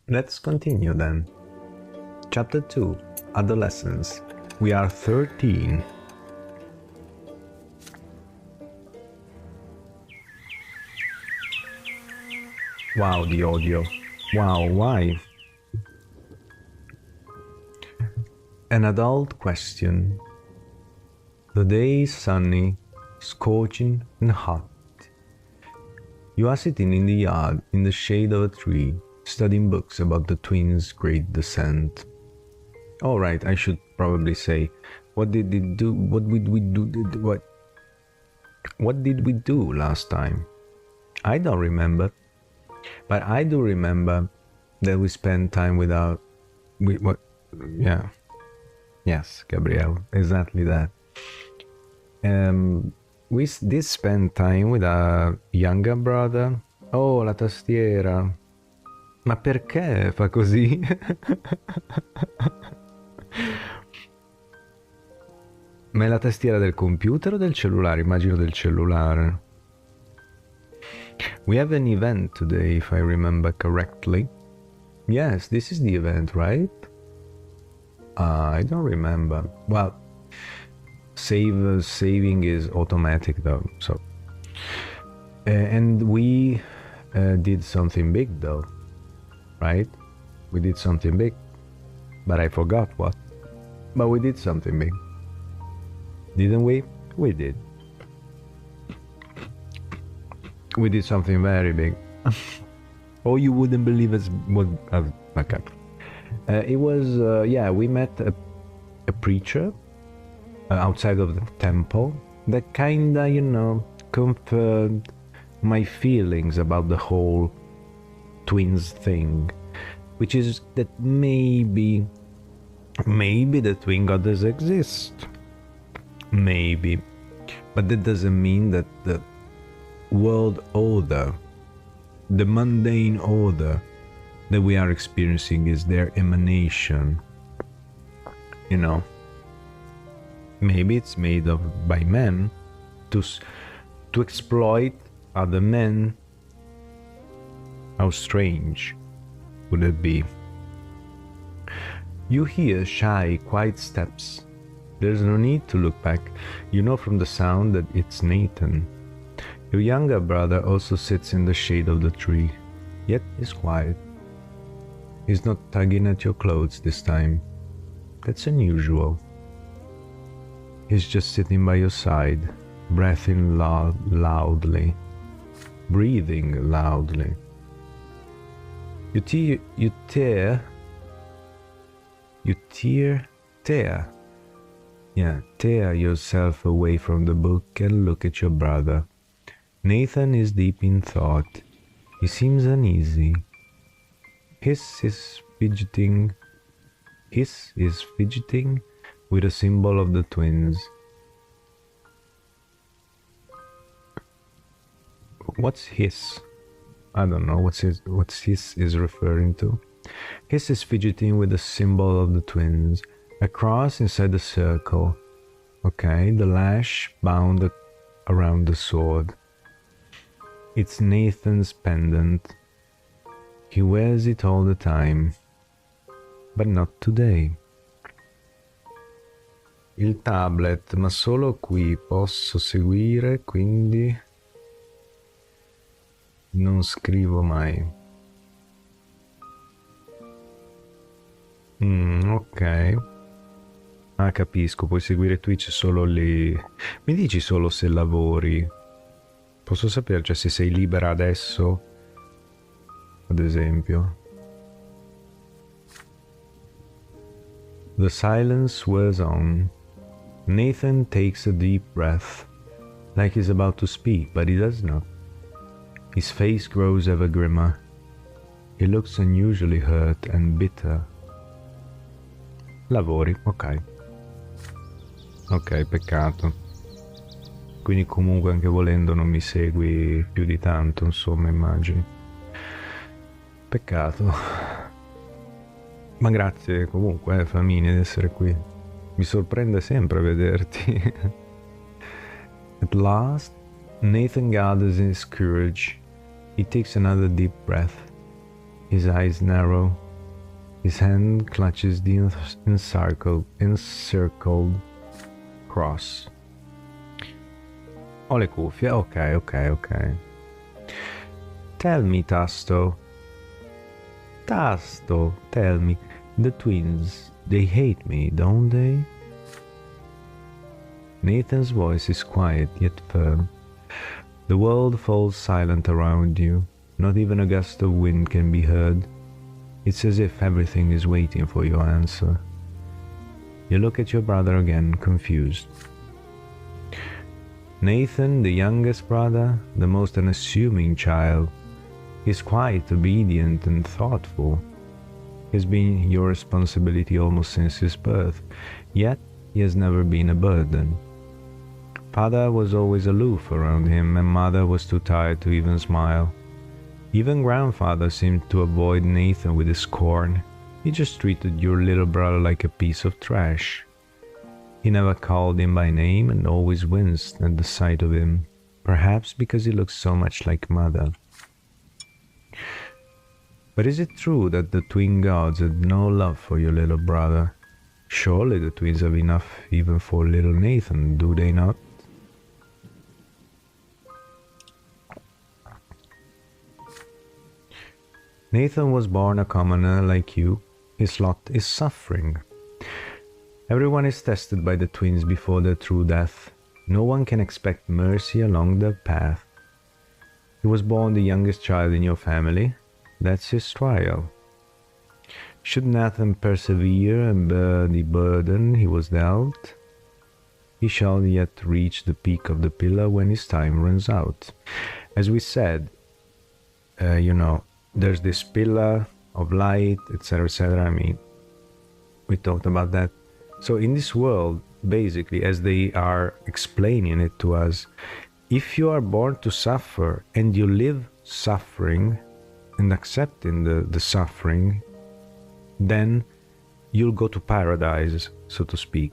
Let's continue then. Chapter 2, Adolescence. We are 13. Wow, the audio. Wow, why? An adult question. The day is sunny, scorching and hot. You are sitting in the yard in the shade of a tree, studying books about the twins' great descent. All right, I should probably say, what did we do? What did we do? What did we do last time? I don't remember, but I do remember that we spent time with our. What? Yeah. Yes, Gabrielle, exactly that. We did spend time with our younger brother. Oh, la tastiera. Ma perché fa così? Ma è la tastiera del computer o del cellulare? Immagino del cellulare. We have an event today, if I remember correctly. Yes, this is the event, right? I don't remember. Well, saving is automatic though, so. And we did something big though, right? We did something big, but I forgot what. But we did something big, didn't we? We did. We did something very big. Oh, you wouldn't believe it. What? Okay. It was, yeah, we met a preacher outside of the temple that kinda, you know, confirmed my feelings about the whole twins thing, which is that maybe the twin goddess exist. Maybe. But that doesn't mean that the world order, the mundane order that we are experiencing is their emanation. You know, maybe it's made by men to exploit other men. How strange would it be? You hear shy, quiet steps. There's no need to look back. You know from the sound that it's Nathan. Your younger brother also sits in the shade of the tree, yet is quiet. He's not tugging at your clothes this time. That's unusual. He's just sitting by your side, breathing loudly. Breathing loudly. You tear yourself away from the book and look at your brother. Nathan is deep in thought. He seems uneasy. His is fidgeting with a symbol of the twins. What's his? I don't know what's his is referring to. His is fidgeting with the symbol of the twins. A cross inside the circle. Okay, the lash bound around the sword. It's Nathan's pendant. He wears it all the time. But not today. Il tablet, ma solo qui posso seguire, quindi non scrivo mai. Ok. Ah, capisco, puoi seguire Twitch solo lì. Mi dici solo se lavori? Posso sapere, cioè, se sei libera adesso, ad esempio. The silence wears on. Nathan takes a deep breath, like he's about to speak, but he does not. His face grows ever grimmer. He looks unusually hurt and bitter. Lavori, ok. Ok, peccato. Quindi comunque anche volendo non mi segui più di tanto, insomma, immagino. Peccato. Ma grazie comunque, Famine, di essere qui. Mi sorprende sempre vederti. At last, Nathan gathers his courage. He takes another deep breath. His eyes narrow. His hand clutches the encircled cross. Ho le cuffie, ok. Tell me, Tasto, tell me, the twins, they hate me, don't they? Nathan's voice is quiet yet firm. The world falls silent around you. Not even a gust of wind can be heard. It's as if everything is waiting for your answer. You look at your brother again, confused. Nathan, the youngest brother, the most unassuming child, is quite obedient and thoughtful. He's been your responsibility almost since his birth, yet he has never been a burden. Father was always aloof around him, and Mother was too tired to even smile. Even Grandfather seemed to avoid Nathan with his scorn. He just treated your little brother like a piece of trash. He never called him by name and always winced at the sight of him, perhaps because he looked so much like Mother. But is it true that the twin gods had no love for your little brother? Surely the twins have enough even for little Nathan, do they not? Nathan was born a commoner like you. His lot is suffering. Everyone is tested by the twins before their true death. No one can expect mercy along their path. He was born the youngest child in your family. That's his trial. Should Nathan persevere and bear the burden he was dealt, he shall yet reach the peak of the pillar when his time runs out. As we said, there's this pillar of light, etc., etc. I mean, we talked about that. So in this world, basically, as they are explaining it to us, if you are born to suffer and you live suffering and accepting the suffering, then you'll go to paradise, so to speak.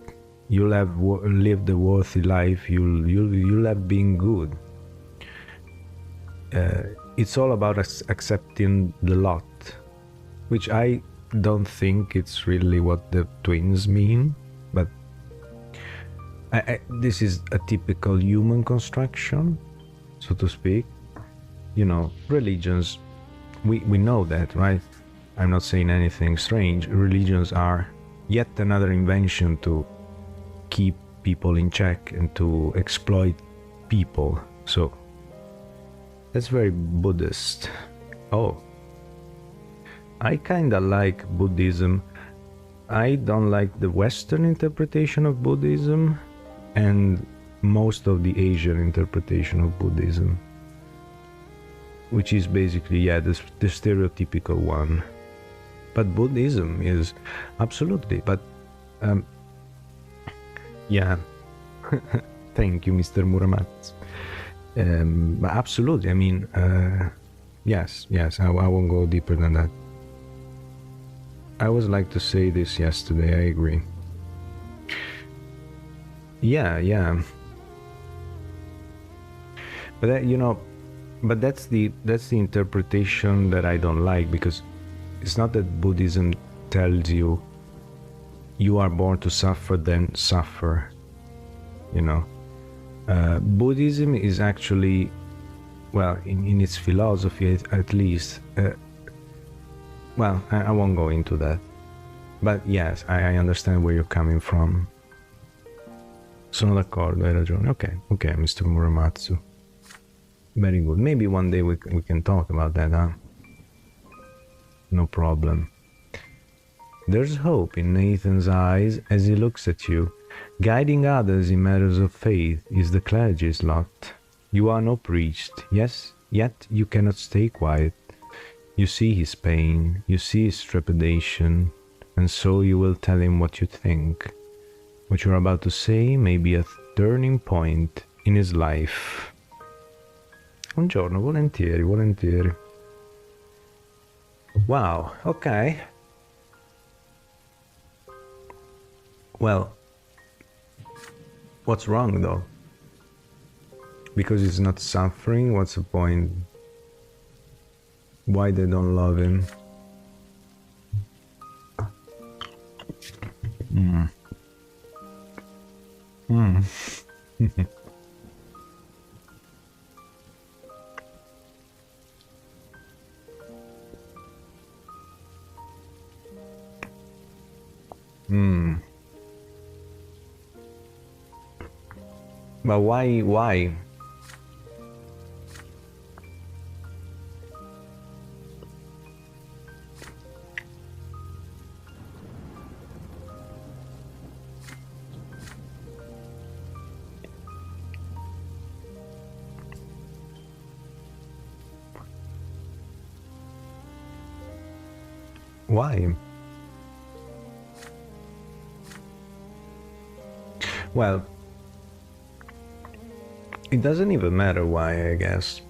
You'll have lived a worthy life. You'll have been good. It's all about accepting the lot, which I don't think it's really what the twins mean, but this is a typical human construction, so to speak. Religions, we know that, right? I'm not saying anything strange. Religions are yet another invention to keep people in check and to exploit people. So that's very Buddhist. Oh, I kinda like Buddhism. I don't like the Western interpretation of Buddhism and most of the Asian interpretation of Buddhism, which is basically, the stereotypical one. But Buddhism is absolutely, but thank you, Mr. Muramatsu. Absolutely, I mean, yes, I won't go deeper than that. I was like to say this yesterday, I agree. Yeah. But that, but that's the interpretation that I don't like, because it's not that Buddhism tells you are born to suffer, then suffer. Buddhism is actually, well, in its philosophy at least, well, I won't go into that. But yes, I understand where you're coming from. Sono d'accordo, hai ragione. Ok, Mr. Muramatsu. Very good. Maybe one day we can talk about that, huh? No problem. There's hope in Nathan's eyes as he looks at you. Guiding others in matters of faith is the clergy's lot. You are no priest, yes, yet you cannot stay quiet. You see his pain, you see his trepidation, and so you will tell him what you think. What you're about to say may be a turning point in his life. Buongiorno, volentieri. Wow, okay. Well, what's wrong though? Because he's not suffering, what's the point? Why they don't love him? Mm. Mm. Mm. But why? Why? Why? Well, it doesn't even matter why, I guess.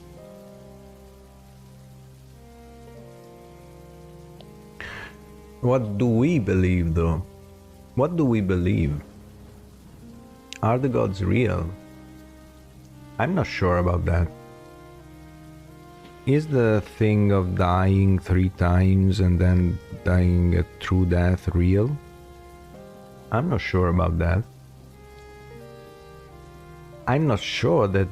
What do we believe, though? What do we believe? Are the gods real? I'm not sure about that. Is the thing of dying 3 times and then dying a true death real? I'm not sure about that. I'm not sure that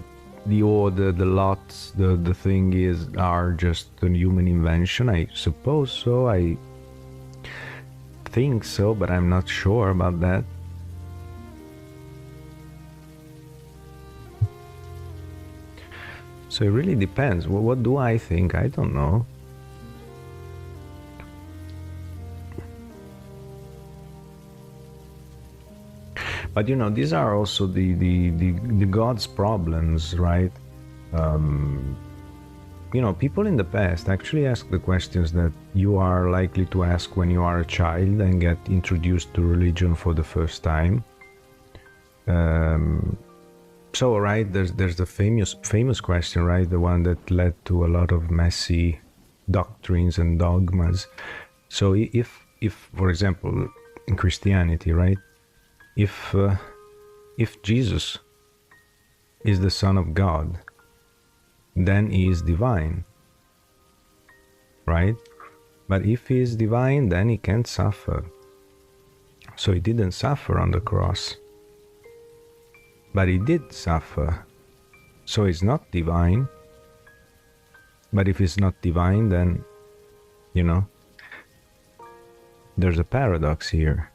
the order, the lots, the thing are just a human invention. I suppose so. I think so, but I'm not sure about that. So it really depends. What do I think? I don't know. But you know, these are also the gods' problems, right? You know, people in the past actually ask the questions that you are likely to ask when you are a child and get introduced to religion for the first time. So, right, there's the famous question, right? The one that led to a lot of messy doctrines and dogmas. So, if for example, in Christianity, right? If Jesus is the Son of God, then he is divine, right? But if he is divine, then he can't suffer. So he didn't suffer on the cross. But he did suffer. So he's not divine. But if he's not divine, then, you know, there's a paradox here.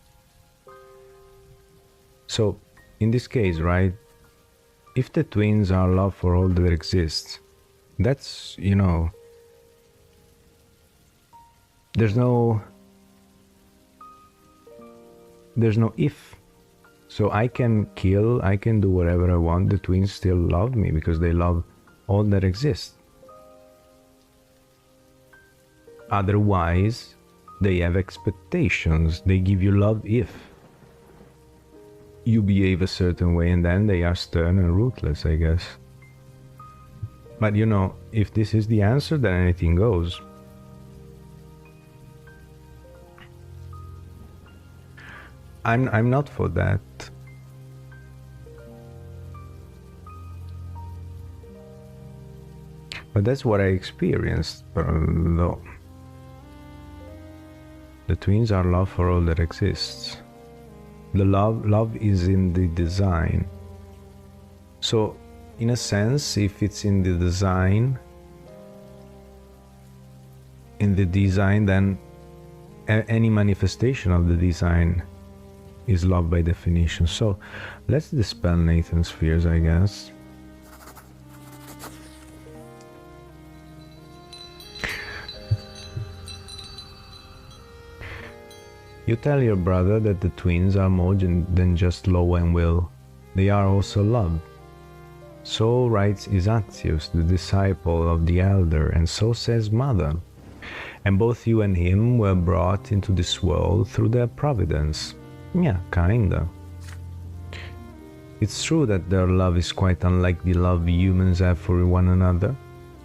So, in this case, right, if the twins are love for all that exists, that's, you know, there's no if. So I can kill, I can do whatever I want, the twins still love me because they love all that exists. Otherwise, they have expectations, they give you love if you behave a certain way, and then they are stern and ruthless, I guess. But you know, if this is the answer, then anything goes. I'm not for that. But that's what I experienced, though. The twins are love for all that exists. The love is in the design. So, in a sense, if it's in the design, then any manifestation of the design is love by definition. So, let's dispel Nathan's fears, I guess. You tell your brother that the twins are more than just law and will. They are also love. So writes Isatius, the disciple of the elder, and so says Mother. And both you and him were brought into this world through their providence. Yeah, kinda. It's true that their love is quite unlike the love humans have for one another.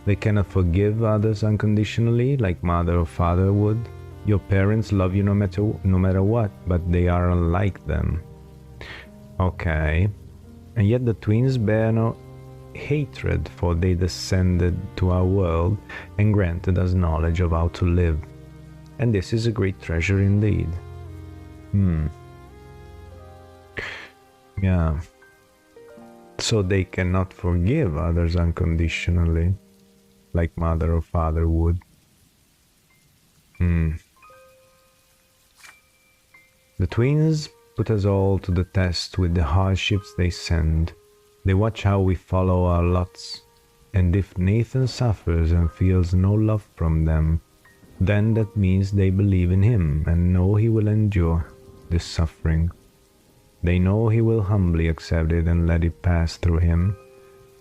They cannot forgive others unconditionally, like mother or father would. Your parents love you no matter what, but they are unlike them. Okay. And yet the twins bear no hatred, for they descended to our world and granted us knowledge of how to live. And this is a great treasure indeed. Yeah. So they cannot forgive others unconditionally, like mother or father would. Hmm. The twins put us all to the test with the hardships they send. They watch how we follow our lots, and if Nathan suffers and feels no love from them, then that means they believe in him and know he will endure this suffering. They know he will humbly accept it and let it pass through him.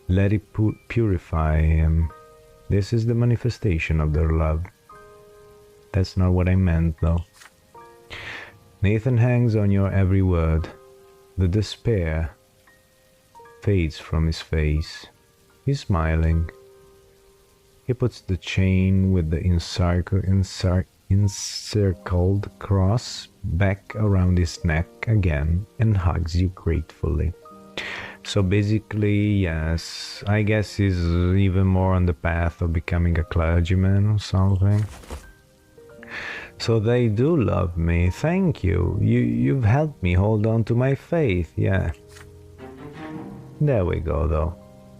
Let it purify him. This is the manifestation of their love. That's not what I meant, though. Nathan hangs on your every word. The despair fades from his face. He's smiling. He puts the chain with the encircled cross back around his neck again and hugs you gratefully. So basically, yes, I guess he's even more on the path of becoming a clergyman or something. So they do love me. Thank you. You've helped me hold on to my faith. Yeah. There we go, though.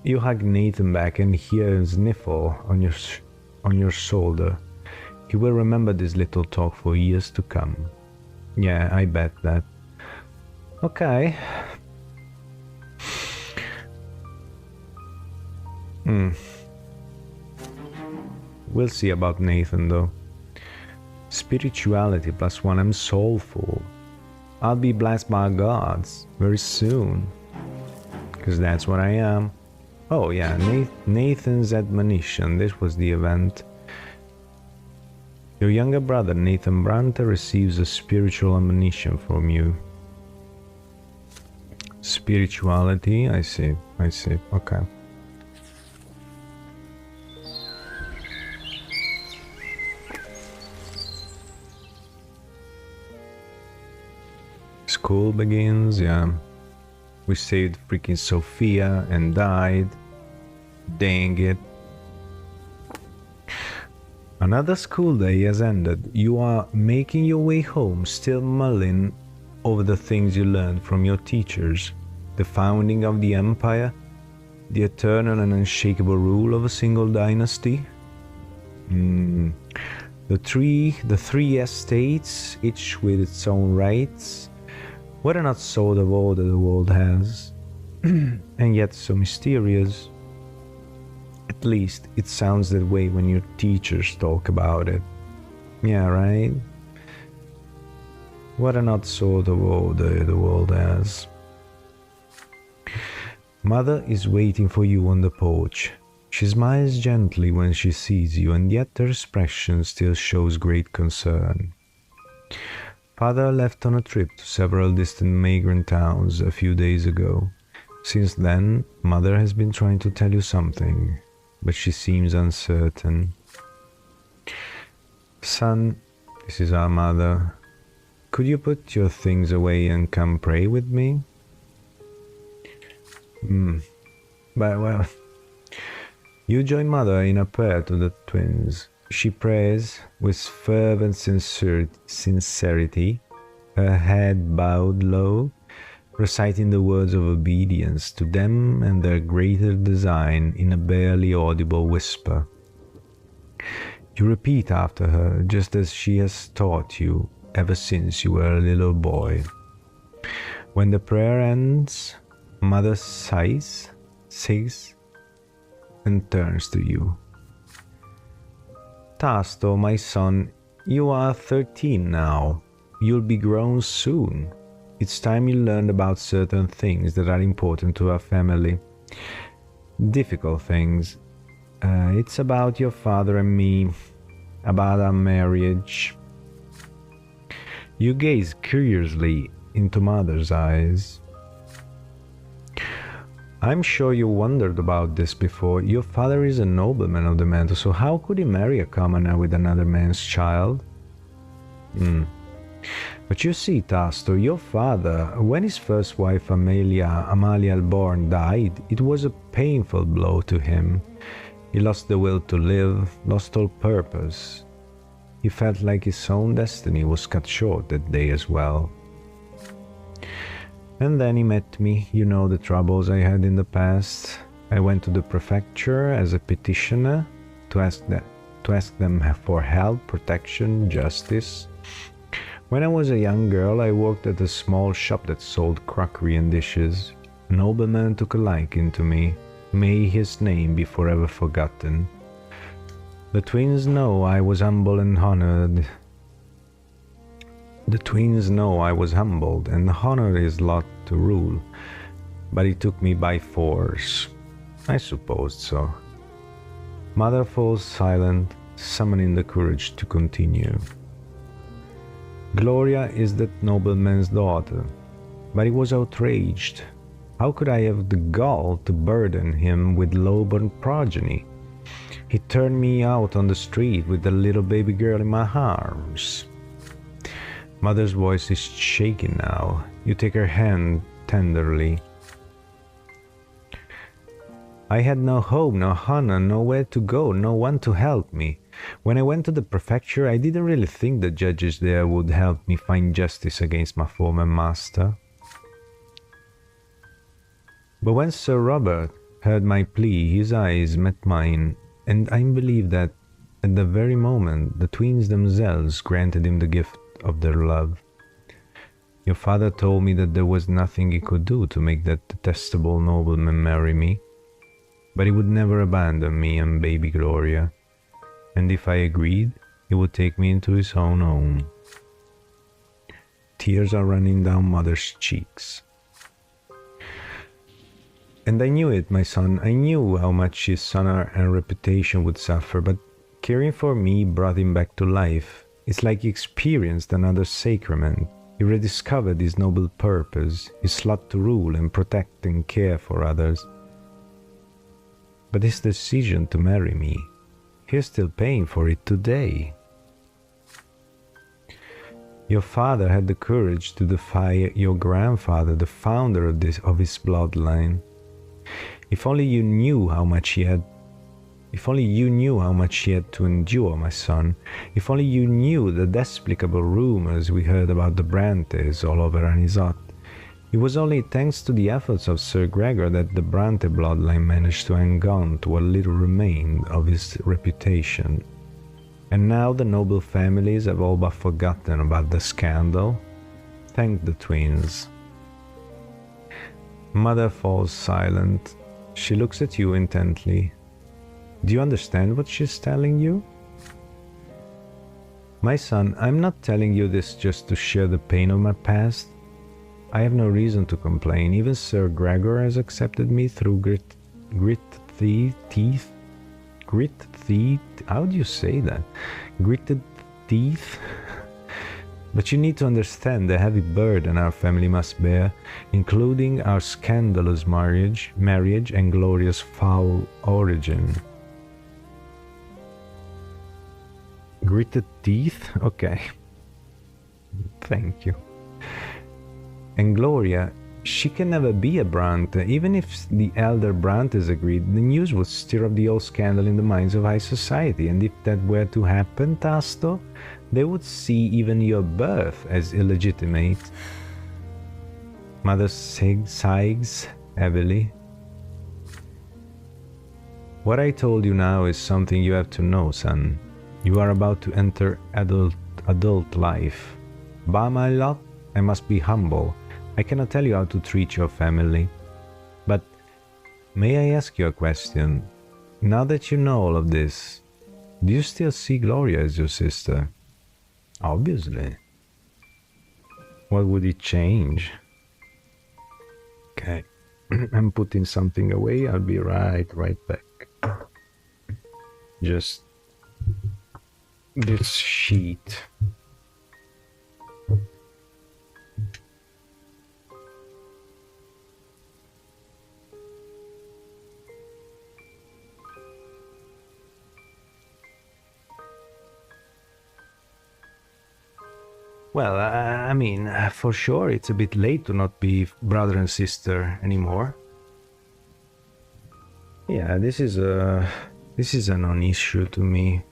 You hug Nathan back and hear his sniffle on your shoulder. He will remember this little talk for years to come. Yeah, I bet that. Okay. We'll see about Nathan, though. Spirituality +1, I'm soulful. I'll be blessed by gods very soon. Because that's what I am. Oh yeah, Nathan's admonition. This was the event. Your younger brother, Nathan Brante, receives a spiritual admonition from you. Spirituality, I see, okay. School begins, yeah. We saved freaking Sophia and died. Dang it. Another school day has ended. You are making your way home, still mulling over the things you learned from your teachers. The founding of the empire, the eternal and unshakable rule of a single dynasty. The three estates, each with its own rights. What a not sort of order the world has, and yet so mysterious. At least it sounds that way when your teachers talk about it. Yeah, right? What an odd sort of order the world has. Mother is waiting for you on the porch. She smiles gently when she sees you, and yet her expression still shows great concern. Father left on a trip to several distant migrant towns a few days ago. Since then, Mother has been trying to tell you something, but she seems uncertain. Son, this is our mother. Could you put your things away and come pray with me? But well, you join Mother in a prayer to the twins. She prays with fervent sincerity, her head bowed low, reciting the words of obedience to them and their greater design in a barely audible whisper. You repeat after her, just as she has taught you ever since you were a little boy. When the prayer ends, Mother sighs, and turns to you. Tasto, my son, you are 13 now. You'll be grown soon. It's time you learned about certain things that are important to our family. Difficult things. It's about your father and me, about our marriage. You gaze curiously into Mother's eyes. I'm sure you wondered about this before. Your father is a nobleman of the mantle, so how could he marry a commoner with another man's child? But you see, Tasto, your father, when his first wife Amalia Alborn died, it was a painful blow to him. He lost the will to live, lost all purpose. He felt like his own destiny was cut short that day as well. And then he met me, you know the troubles I had in the past. I went to the prefecture as a petitioner to ask them for help, protection, justice. When I was a young girl, I worked at a small shop that sold crockery and dishes. A nobleman took a liking to me. May his name be forever forgotten. The twins know I was humble and honored. The twins know I was humbled and honored his lot to rule, but he took me by force. I supposed so. Mother falls silent, summoning the courage to continue. Gloria is that nobleman's daughter, but he was outraged. How could I have the gall to burden him with lowborn progeny? He turned me out on the street with the little baby girl in my arms. Mother's voice is shaking now. You take her hand tenderly. I had no home, no honor, nowhere to go, no one to help me. When I went to the prefecture, I didn't really think the judges there would help me find justice against my former master. But when Sir Robert heard my plea, his eyes met mine, and I believe that at the very moment the twins themselves granted him the gift of their love. Your father told me that there was nothing he could do to make that detestable nobleman marry me, but he would never abandon me and baby Gloria, and if I agreed, he would take me into his own home. Tears are running down Mother's cheeks. And I knew it, my son. I knew how much his honor and reputation would suffer, but caring for me brought him back to life. It's like he experienced another sacrament. He rediscovered his noble purpose, his lot to rule and protect and care for others. But his decision to marry me, he's still paying for it today. Your father had the courage to defy your grandfather, the founder of his bloodline. If only you knew how much he had to endure, my son. If only you knew the despicable rumors we heard about the Brantes all over Anisot. It was only thanks to the efforts of Sir Gregor that the Brante bloodline managed to hang on to what little remained of his reputation. And now the noble families have all but forgotten about the scandal. Thank the twins. Mother falls silent. She looks at you intently. Do you understand what she's telling you? My son, I'm not telling you this just to share the pain of my past. I have no reason to complain. Even Sir Gregor has accepted me through how do you say that? Gritted teeth? But you need to understand the heavy burden our family must bear, including our scandalous marriage and Gloria's foul origin. Gritted teeth? Okay. Thank you. And Gloria, she can never be a Brante. Even if the elder Brantes agreed, the news would stir up the old scandal in the minds of high society, and if that were to happen, Tasto, they would see even your birth as illegitimate. Mother sighs heavily. What I told you now is something you have to know, son. You are about to enter adult life. By my lot, I must be humble. I cannot tell you how to treat your family. But may I ask you a question? Now that you know all of this, do you still see Gloria as your sister? Obviously. What would it change? Okay. I'm putting something away. I'll be right back. Just this sheet. Well, I mean, for sure it's a bit late to not be brother and sister anymore. Yeah, this is a non-issue to me.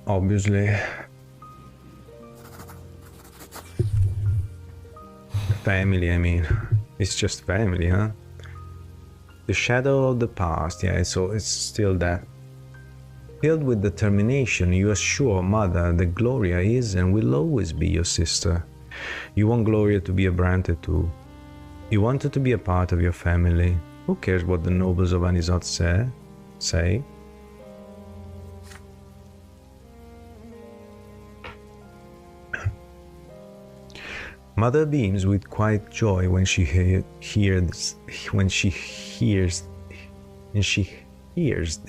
Obviously. family, I mean. It's just family, huh? The shadow of the past, yeah, so it's still that. Filled with determination, you assure Mother that Gloria is and will always be your sister. You want Gloria to be a Brante too. You want her to be a part of your family. Who cares what the nobles of Anisot say? Mother beams with quiet joy when she hears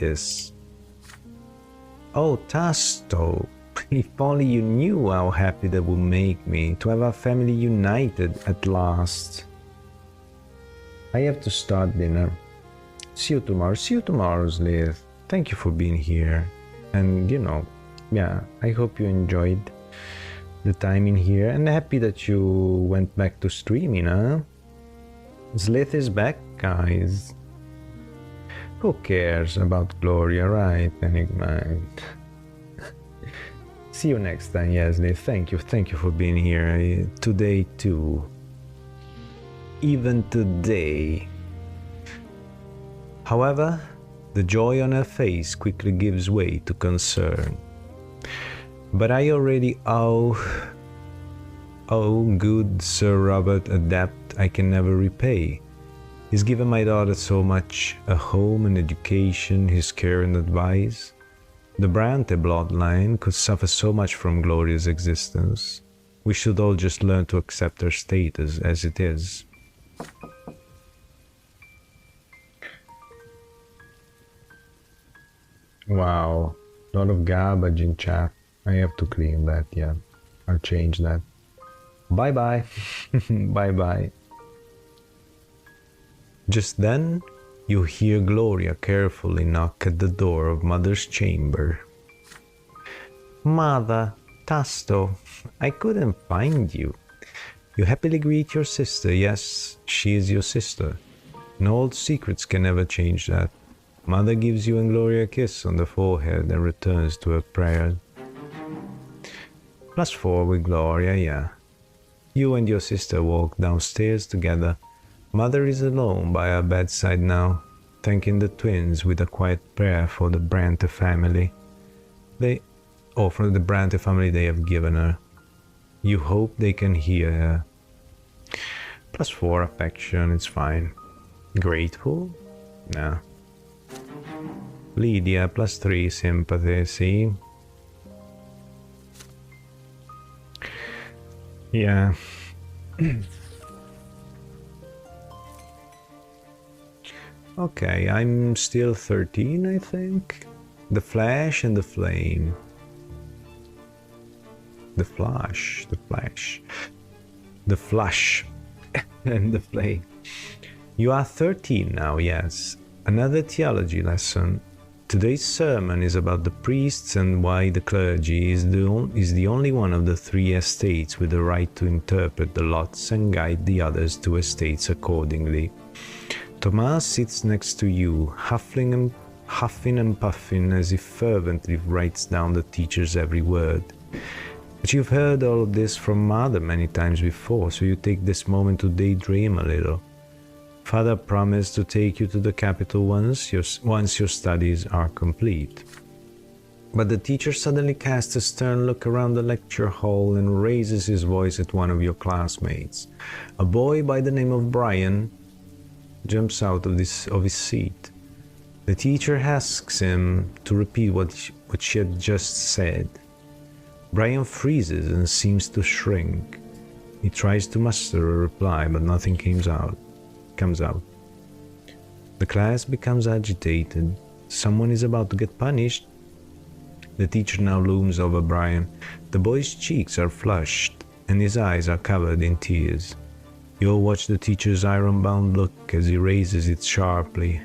this. Oh, Tasto, if only you knew how happy that would make me to have our family united at last. I have to start dinner. See you tomorrow. See you tomorrow, Slith. Thank you for being here. And you know, yeah, I hope you enjoyed the time in here, and happy that you went back to streaming, huh? Slith is back, guys. Who cares about Gloria, right, Enigma? See you next time, yeah, Slith. Thank you for being here today too. Even today. However, the joy on her face quickly gives way to concern. But I already owe good Sir Robert a debt I can never repay. He's given my daughter so much, a home and education, his care and advice. The Brante bloodline could suffer so much from Gloria's existence. We should all just learn to accept her status as it is. Wow, a lot of garbage in chat. I have to clean that, yeah. I'll change that. Bye-bye. Bye-bye. Just then, you hear Gloria carefully knock at the door of Mother's chamber. Mother, Tasto, I couldn't find you. You happily greet your sister. Yes, she is your sister. No old secrets can ever change that. Mother gives you and Gloria a kiss on the forehead and returns to her prayer. +4 with Gloria, yeah. You and your sister walk downstairs together. Mother is alone by her bedside now, thanking the twins with a quiet prayer for the Brante family. For the Brante family they have given her. You hope they can hear her. +4 affection, it's fine. Grateful? Nah. Lydia, +3 sympathy, see? Yeah. Okay, I'm still 13, I think. The Flash and the Flame. The Flash and the Flame. You are 13 now, yes. Another theology lesson. Today's sermon is about the priests and why the clergy is the only one of the 3 estates with the right to interpret the lots and guide the others to estates accordingly. Thomas sits next to you, huffing and puffing as if fervently writes down the teacher's every word. But you've heard all of this from Mother many times before, so you take this moment to daydream a little. Father promised to take you to the capital once your studies are complete. But the teacher suddenly casts a stern look around the lecture hall and raises his voice at one of your classmates. A boy by the name of Brian jumps out of his seat. The teacher asks him to repeat what she had just said. Brian freezes and seems to shrink. He tries to muster a reply, but nothing comes out. The class becomes agitated. Someone is about to get punished. The teacher now looms over Brian. The boy's cheeks are flushed and his eyes are covered in tears. You all watch the teacher's iron-bound look as he raises it sharply,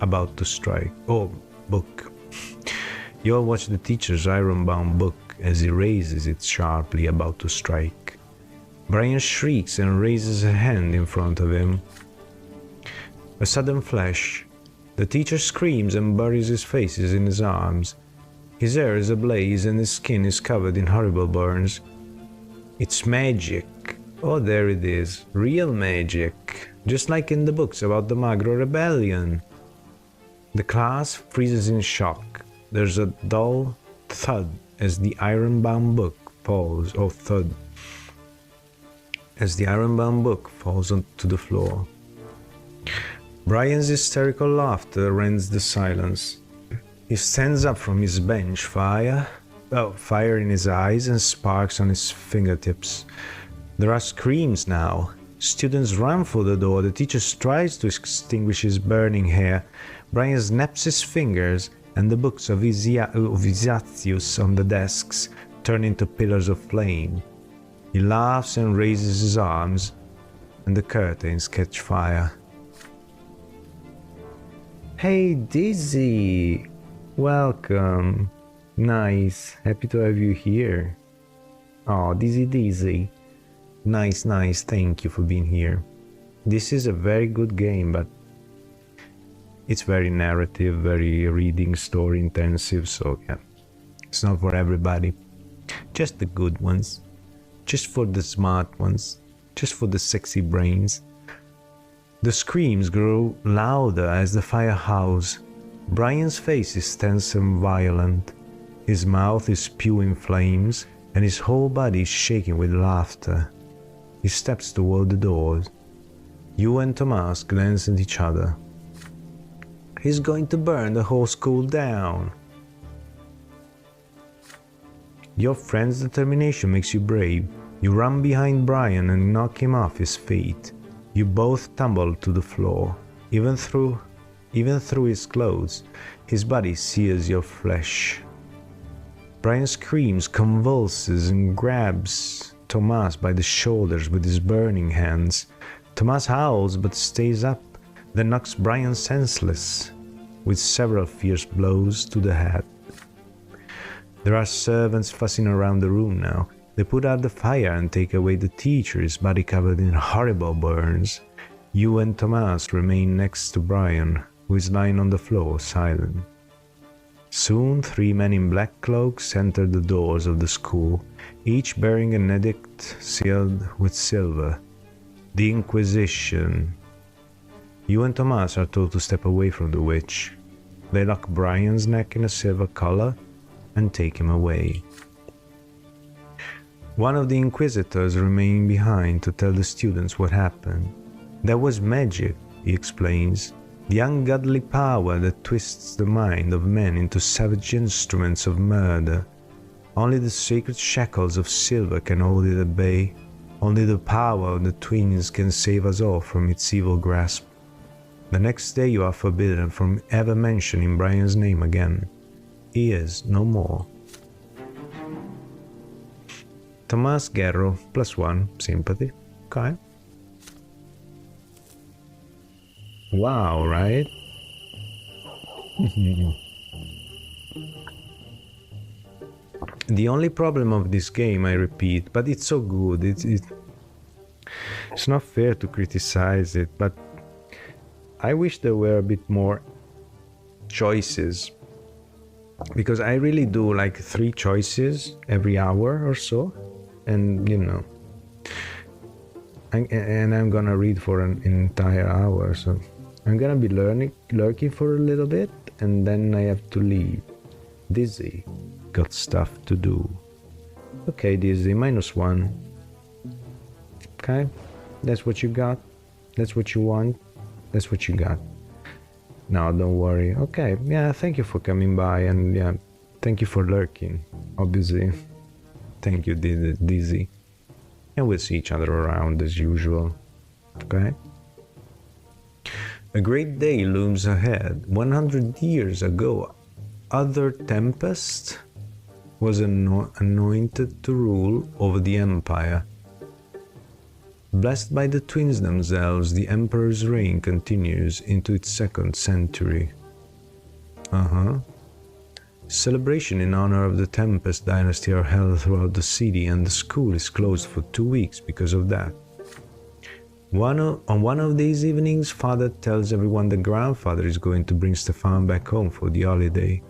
about to strike. Book. You all watch the teacher's iron-bound book as he raises it sharply, about to strike. Brian shrieks and raises a hand in front of him. A sudden flash. The teacher screams and buries his face in his arms. His hair is ablaze and his skin is covered in horrible burns. It's magic. Oh, there it is. Real magic. Just like in the books about the Magro Rebellion. The class freezes in shock. There's a dull thud as the iron-bound book falls. Oh, thud. As the iron-bound book falls onto the floor. Brian's hysterical laughter rends the silence. He stands up from his bench, fire in his eyes and sparks on his fingertips. There are screams now. Students run for the door. The teacher tries to extinguish his burning hair. Brian snaps his fingers, and the books of Isatius on the desks turn into pillars of flame. He laughs and raises his arms, and the curtains catch fire. Hey, Dizzy! Welcome. Nice. Happy to have you here. Oh, Dizzy. Nice. Thank you for being here. This is a very good game, but it's very narrative, very reading, story intensive, so yeah. It's not for everybody. Just the good ones. Just for the smart ones. Just for the sexy brains. The screams grow louder as the fire howls. Brian's face is tense and violent. His mouth is spewing flames, and his whole body is shaking with laughter. He steps toward the doors. You and Tomas glance at each other. He's going to burn the whole school down. Your friend's determination makes you brave. You run behind Brian and knock him off his feet. You both tumble to the floor. Even through his clothes, his body sears your flesh. Brian screams, convulses, and grabs Tomas by the shoulders with his burning hands. Tomas howls but stays up, then knocks Brian senseless, with several fierce blows to the head. There are servants fussing around the room now. They put out the fire and take away the teacher, his body covered in horrible burns. You and Tomas remain next to Brian, who is lying on the floor, silent. Soon 3 men in black cloaks enter the doors of the school, each bearing an edict sealed with silver. The Inquisition. You and Tomas are told to step away from the witch. They lock Brian's neck in a silver collar and take him away. One of the Inquisitors remained behind to tell the students what happened. There was magic, he explains, the ungodly power that twists the mind of men into savage instruments of murder. Only the sacred shackles of silver can hold it at bay. Only the power of the twins can save us all from its evil grasp. The next day you are forbidden from ever mentioning Brian's name again. He is no more. Tomas Guerro, +1, sympathy. Okay. Wow, right? The only problem of this game, I repeat, but it's so good, it's not fair to criticize it, but I wish there were a bit more choices, because I really do like 3 choices every hour or so, and you know, and I'm gonna read for an entire hour, so I'm gonna be lurking for a little bit, and then I have to leave. Dizzy, got stuff to do. Okay, Dizzy, -1. Okay, that's what you got. That's what you want. That's what you got. No, don't worry. Okay, yeah, thank you for coming by, and yeah, thank you for lurking, obviously. Thank you, Dizzy. And we'll see each other around as usual. Okay? A great day looms ahead. 100 years ago, Other Tempest was anointed to rule over the Empire. Blessed by the twins themselves, the Emperor's reign continues into its 2nd century. Celebration in honor of the Tempest dynasty are held throughout the city, and the school is closed for 2 weeks because of that. On one of these evenings, Father tells everyone that Grandfather is going to bring Stefan back home for the holiday.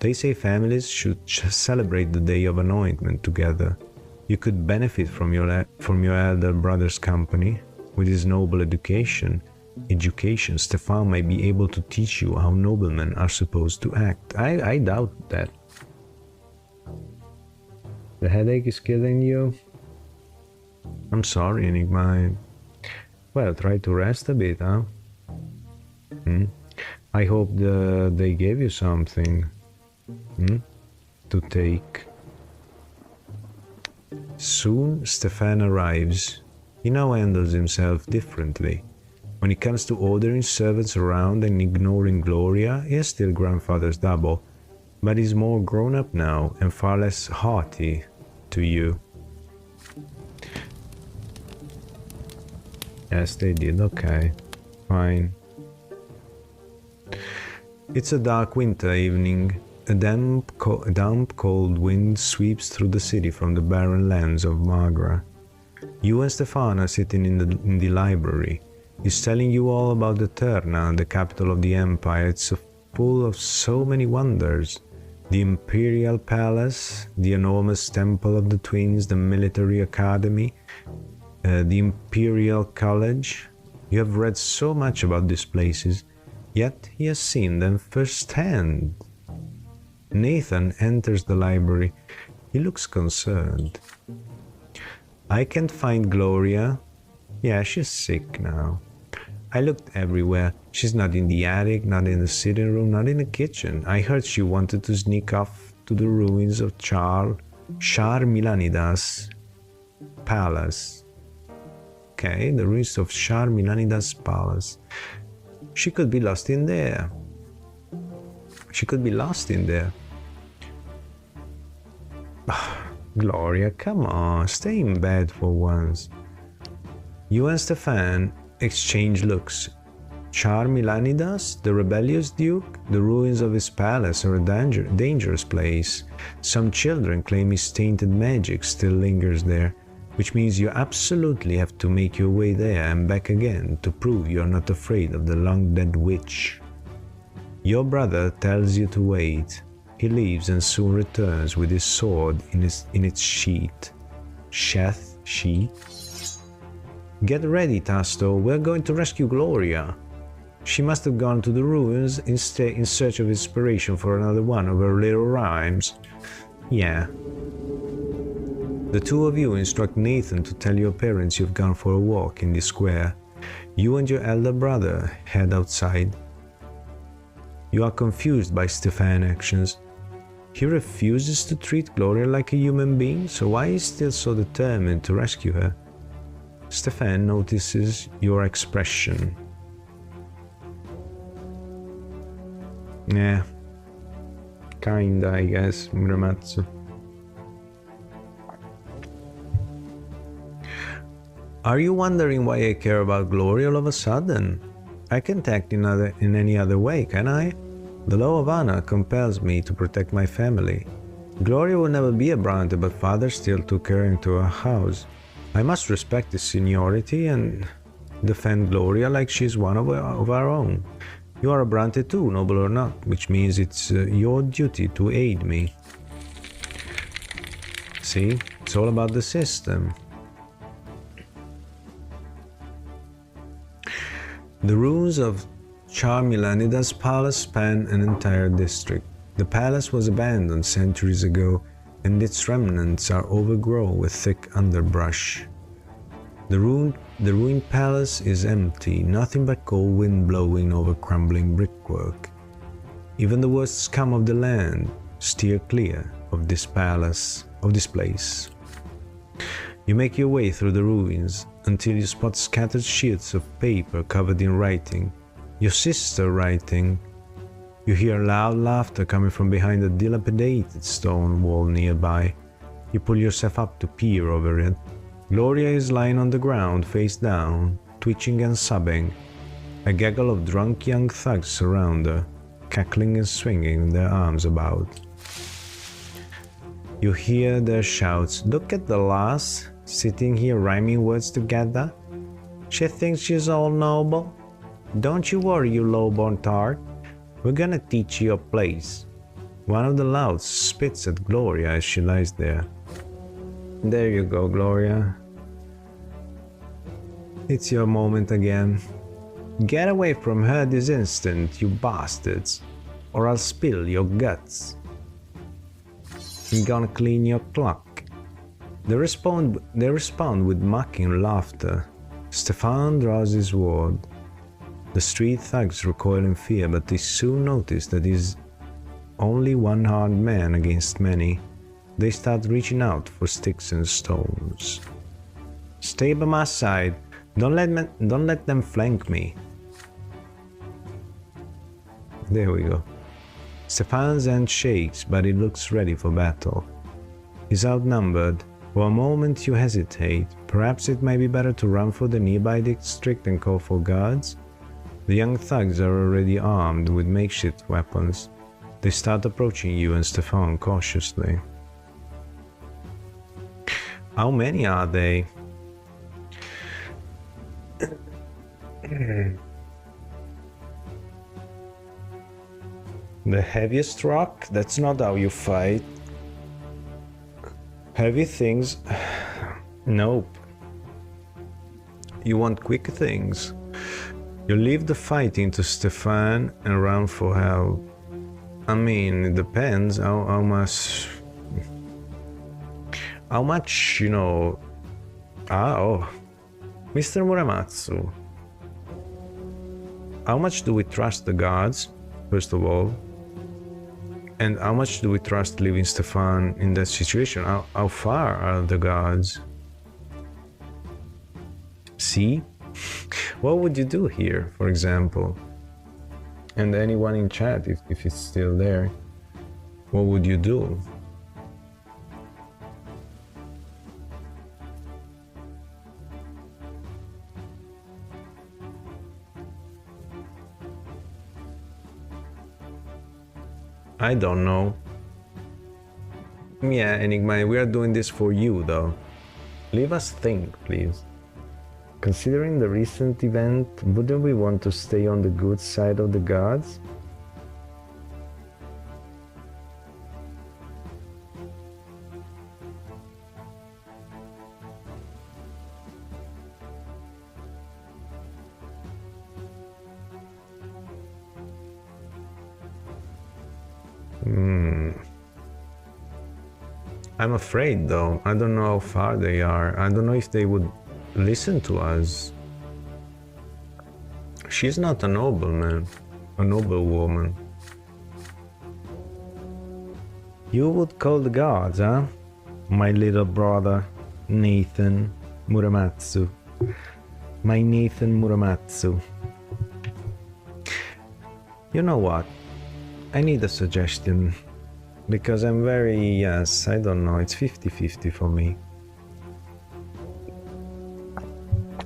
They say families should celebrate the Day of Anointment together. You could benefit from your elder brother's company. With his noble education, Stefan might be able to teach you how noblemen are supposed to act. I doubt that. The headache is killing you? I'm sorry, Enigma. Well, try to rest a bit, huh? I hope they gave you something to take. Soon Stefan arrives. He now handles himself differently. When it comes to ordering servants around and ignoring Gloria, he is still grandfather's double, but he's more grown up now and far less haughty to you. Yes, they did. Okay, fine. It's a dark winter evening. A damp, cold wind sweeps through the city from the barren lands of Magra. You and Stefan are sitting in the library. He's telling you all about the Terna, the capital of the empire. It's full of so many wonders. The Imperial Palace, the enormous Temple of the Twins, the Military Academy, the Imperial College. You have read so much about these places, yet he has seen them firsthand. Nathan enters the library. He looks concerned. I can't find Gloria. Yeah, she's sick now. I looked everywhere. She's not in the attic, not in the sitting room, not in the kitchen. I heard she wanted to sneak off to the ruins of Shar Milanida's palace. Okay, the ruins of Shar Milanida's palace. She could be lost in there. Gloria, come on, stay in bed for once. You and Stefan exchange looks. Shar Milanidas, the rebellious duke, the ruins of his palace are a dangerous place. Some children claim his tainted magic still lingers there, which means you absolutely have to make your way there and back again to prove you're not afraid of the long-dead witch. Your brother tells you to wait. He leaves and soon returns with his sword in its sheath. Sheath? Get ready, Tasto. We're going to rescue Gloria. She must have gone to the ruins in search of inspiration for another one of her little rhymes. Yeah. The two of you instruct Nathan to tell your parents you've gone for a walk in the square. You and your elder brother head outside. You are confused by Stefan's actions. He refuses to treat Gloria like a human being, so why is he still so determined to rescue her? Stefan notices your expression. Yeah, kinda, I guess, Muramatsu. Are you wondering why I care about Gloria all of a sudden? I can't act in any other way, can I? The law of honor compels me to protect my family. Gloria will never be a Brante, but father still took her into our house. I must respect his seniority and defend Gloria like she's one of our own. You are a Brante too, noble or not, which means it's your duty to aid me. See, it's all about the system. The ruins of Shar Milanida's palace span an entire district. The palace was abandoned centuries ago, and its remnants are overgrown with thick underbrush. The ruined palace is empty, nothing but cold wind blowing over crumbling brickwork. Even the worst scum of the land steer clear of this place. You make your way through the ruins until you spot scattered sheets of paper covered in writing. Your sister writing. You hear loud laughter coming from behind a dilapidated stone wall nearby. You pull yourself up to peer over it. Gloria is lying on the ground, face down, twitching and sobbing. A gaggle of drunk young thugs surround her, cackling and swinging their arms about. You hear their shouts. Look at the lass, sitting here rhyming words together. She thinks she's all noble. Don't you worry, you low-born tart. We're gonna teach you a place. One of the louts spits at Gloria as she lies there. There you go, Gloria. It's your moment again. Get away from her this instant, you bastards, or I'll spill your guts. I'm gonna clean your clock. They respond with mocking laughter. Stefan draws his sword. The street thugs recoil in fear, but they soon notice that he's only one-armed man against many. They start reaching out for sticks and stones. Stay by my side. Don't let them flank me. There we go. Stefan's hand shakes, but he looks ready for battle. He's outnumbered. For a moment you hesitate. Perhaps it may be better to run for the nearby district and call for guards. The young thugs are already armed with makeshift weapons. They start approaching you and Stefan cautiously. How many are they? The heaviest rock? That's not how you fight. Heavy things? Nope. You want quick things. You leave the fighting to Stefan and run for help. I mean, it depends how much... How much, you know... Oh, Mr. Muramatsu. How much do we trust the guards, first of all? And how much do we trust leaving Stefan in that situation? How far are the guards? See? What would you do here, for example? And anyone in chat, if it's still there, what would you do? I don't know. Yeah, Enigma, we are doing this for you, though. Leave us think, please. Considering the recent event, wouldn't we want to stay on the good side of the gods? I'm afraid, though. I don't know how far they are. I don't know if they would listen to us. She's not a nobleman, a noble woman. You would call the gods, huh? My little brother, Nathan Muramatsu. My Nathan Muramatsu. You know what? I need a suggestion. Because I'm very, yes, I don't know, it's 50-50 for me.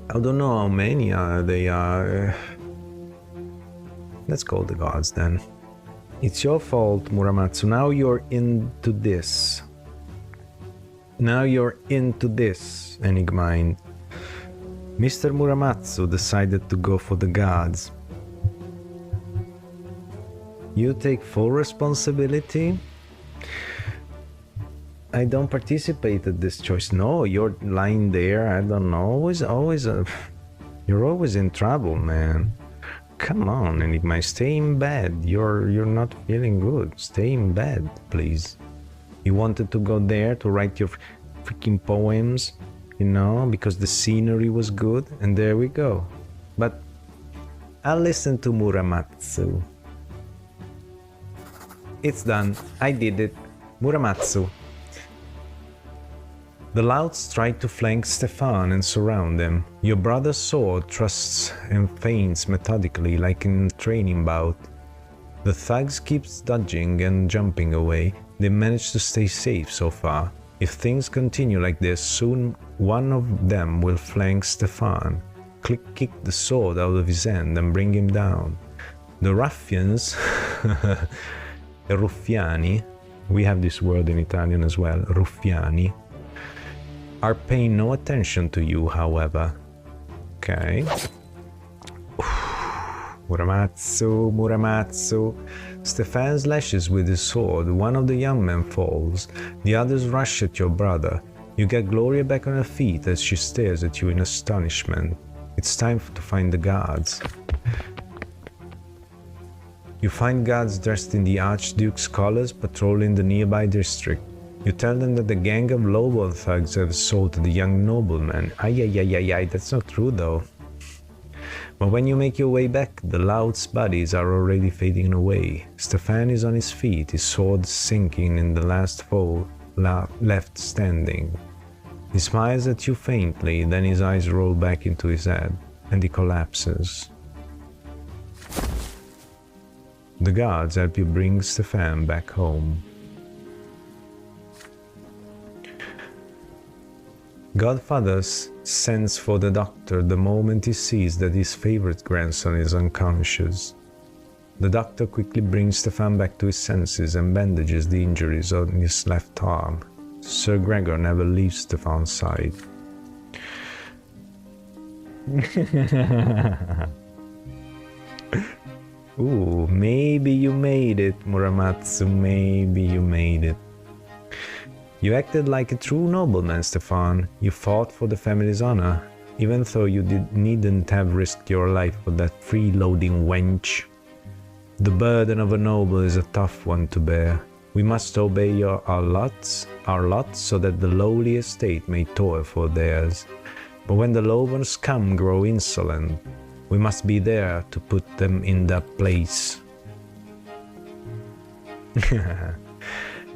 I don't know how many they are. Let's call the gods then. It's your fault, Muramatsu. Now you're into this. Now you're into this, Enigmine. Mr. Muramatsu decided to go for the gods. You take full responsibility? I don't participate in this choice. No, you're lying there. I don't know. You're always in trouble, man. Come on, Enigma. Stay in bed. You're not feeling good. Stay in bed, please. You wanted to go there to write your freaking poems, you know, because the scenery was good, and there we go. But I'll listen to Muramatsu. It's done. I did it. Muramatsu. The louds try to flank Stefan and surround him. Your brother's sword thrusts and feints methodically like in a training bout. The thugs keep dodging and jumping away. They manage to stay safe so far. If things continue like this, soon one of them will flank Stefan, kick the sword out of his hand and bring him down. The ruffians, ruffiani, we have this word in Italian as well, ruffiani, are paying no attention to you, however. Okay. Muramatsu. Stefan slashes with his sword. One of the young men falls. The others rush at your brother. You get Gloria back on her feet as she stares at you in astonishment. It's time to find the guards. You find guards dressed in the Archduke's colors patrolling the nearby district. You tell them that the gang of lowborn thugs have assaulted the young nobleman. Ay, that's not true though. But when you make your way back, the Loud's bodies are already fading away. Stefan is on his feet, his sword sinking in the last foe left standing. He smiles at you faintly, then his eyes roll back into his head, and he collapses. The guards help you bring Stefan back home. Godfather sends for the doctor the moment he sees that his favorite grandson is unconscious. The doctor quickly brings Stefan back to his senses and bandages the injuries on his left arm. Sir Gregor never leaves Stefan's side. Ooh, maybe you made it, Muramatsu, maybe you made it. You acted like a true nobleman, Stefan. You fought for the family's honor, even though you needn't have risked your life for that freeloading wench. The burden of a noble is a tough one to bear. We must obey our lot so that the lowly estate may toil for theirs. But when the lowborn scum grow insolent, we must be there to put them in their place.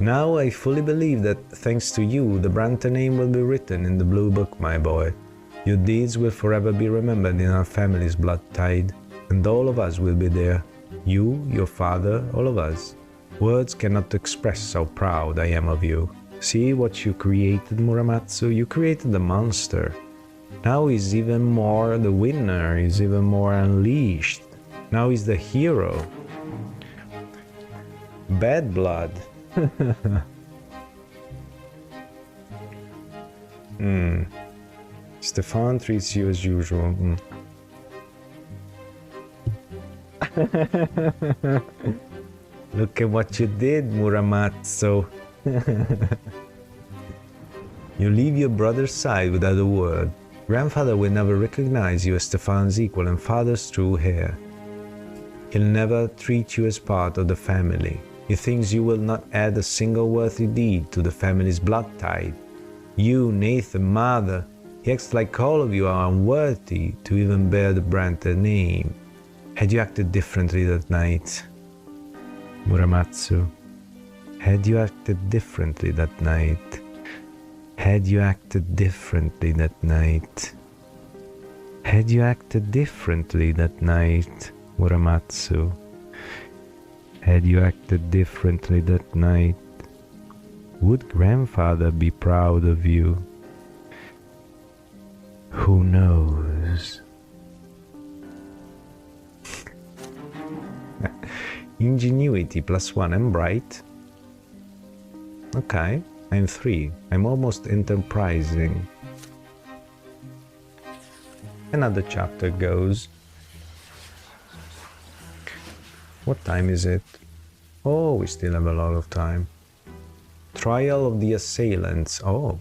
Now I fully believe that, thanks to you, the Brante name will be written in the Blue Book, my boy. Your deeds will forever be remembered in our family's blood tide, and all of us will be there. You, your father, all of us. Words cannot express how proud I am of you. See what you created, Muramatsu? You created a monster. Now he's even more the winner, he's even more unleashed. Now he's the hero. Bad blood. Stefan treats you as usual. Look at what you did, Muramatsu. You leave your brother's side without a word. Grandfather will never recognize you as Stefan's equal and father's true heir. He'll never treat you as part of the family. He thinks you will not add a single worthy deed to the family's blood tide. You, Nathan, mother, he acts like all of you are unworthy to even bear the Brante name. Had you acted differently that night, Muramatsu? Had you acted differently that night? Had you acted differently that night? Had you acted differently that night, Muramatsu? Had you acted differently that night? Would grandfather be proud of you? Who knows? Ingenuity +1, I'm bright. Okay, I'm 3. I'm almost enterprising. Another chapter goes. What time is it? Oh, we still have a lot of time. Trial of the assailants. Oh,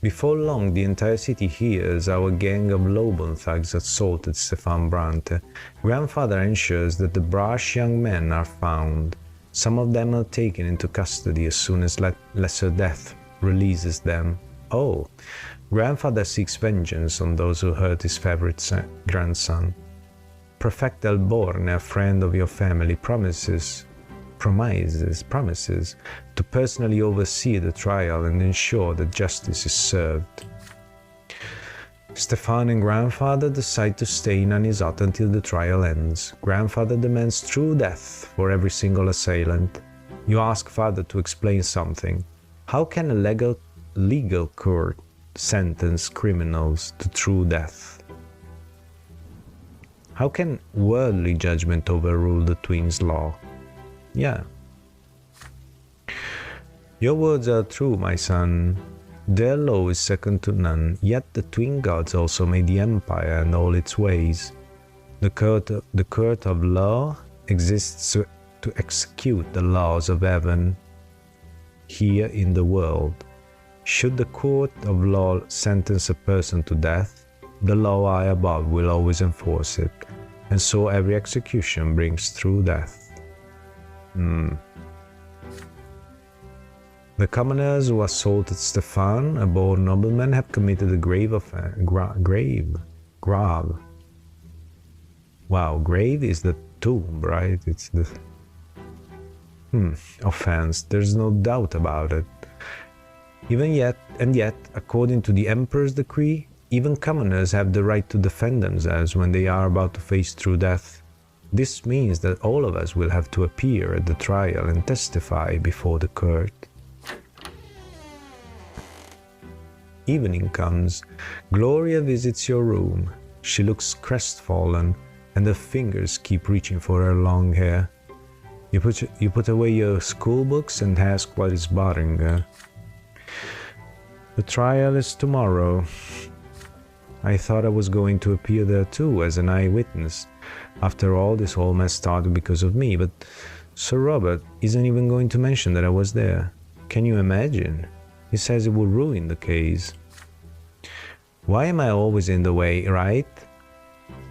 before long the entire city hears our gang of lowborn thugs assaulted Stefan Brante. Grandfather ensures that the brash young men are found. Some of them are taken into custody as soon as lesser death releases them. Oh, grandfather seeks vengeance on those who hurt his favorite grandson. Prefect Elborn, a friend of your family, promises to personally oversee the trial and ensure that justice is served. Stefan and grandfather decide to stay in Anisot until the trial ends. Grandfather demands true death for every single assailant. You ask father to explain something. How can a legal court sentence criminals to true death? How can worldly judgment overrule the twins' law? Yeah. Your words are true, my son. Their law is second to none, yet the twin gods also made the empire and all its ways. The court of law exists to execute the laws of heaven here in the world. Should the court of law sentence a person to death, the law high above will always enforce it, and so every execution brings true death. The commoners who assaulted Stefan, a born nobleman, have committed a grave offense. Grave. Wow, grave is the tomb, right? It's the offense. There's no doubt about it. Yet, according to the emperor's decree, even commoners have the right to defend themselves when they are about to face true death. This means that all of us will have to appear at the trial and testify before the court. Evening comes. Gloria visits your room. She looks crestfallen, and her fingers keep reaching for her long hair. You put away your school books and ask what is bothering her. The trial is tomorrow. I thought I was going to appear there too as an eyewitness. After all, this whole mess started because of me, but Sir Robert isn't even going to mention that I was there. Can you imagine? He says it will ruin the case. Why am I always in the way, right?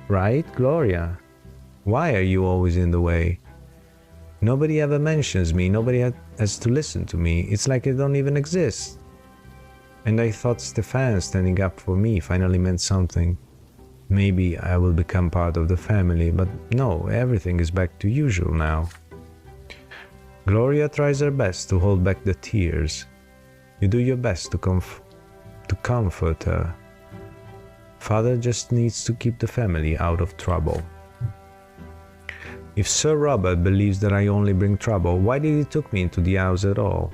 Right, Gloria? Why are you always in the way? Nobody ever mentions me, nobody has to listen to me. It's like I don't even exist. And I thought Stefan standing up for me finally meant something. Maybe I will become part of the family, but no, everything is back to usual now. Gloria tries her best to hold back the tears. You do your best to comfort her. Father just needs to keep the family out of trouble. If Sir Robert believes that I only bring trouble, why did he took me into the house at all?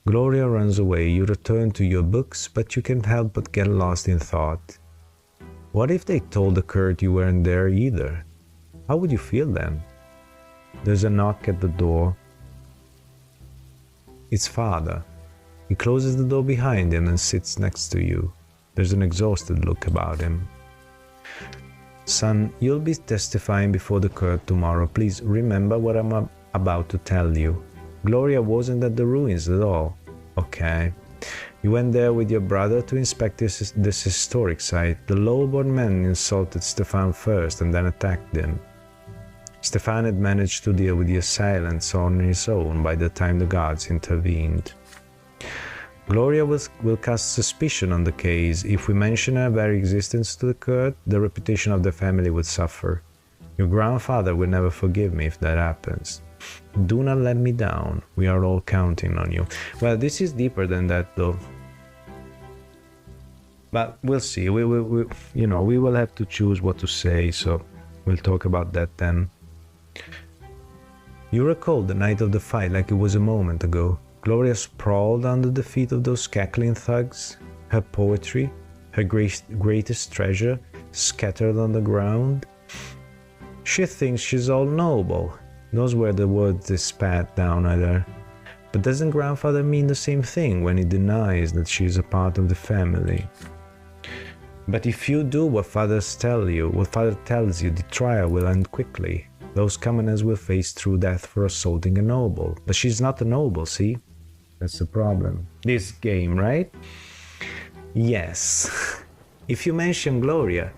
Gloria runs away. You return to your books, but you can't help but get lost in thought. What if they told the court you weren't there either? How would you feel then? There's a knock at the door. It's Father. He closes the door behind him and sits next to you. There's an exhausted look about him. Son, you'll be testifying before the court tomorrow. Please remember what I'm about to tell you. Gloria wasn't at the ruins at all. Okay. You went there with your brother to inspect this historic site. The low-born man insulted Stefan first and then attacked him. Stefan had managed to deal with the assailants on his own by the time the guards intervened. Gloria will cast suspicion on the case. If we mention her very existence to the court, the reputation of the family would suffer. Your grandfather will never forgive me if that happens. Do not let me down. We are all counting on you. Well, this is deeper than that, though. But we'll see. We will have to choose what to say, so we'll talk about that then. You recall the night of the fight like it was a moment ago. Gloria sprawled under the feet of those cackling thugs, her poetry, her greatest treasure, scattered on the ground. She thinks she's all noble. Those were the words they spat down at her. But doesn't grandfather mean the same thing when he denies that she is a part of the family? But if you do what father tells you, the trial will end quickly. Those commoners will face true death for assaulting a noble. But she's not a noble, see? That's the problem. This game, right? Yes. If you mention Gloria,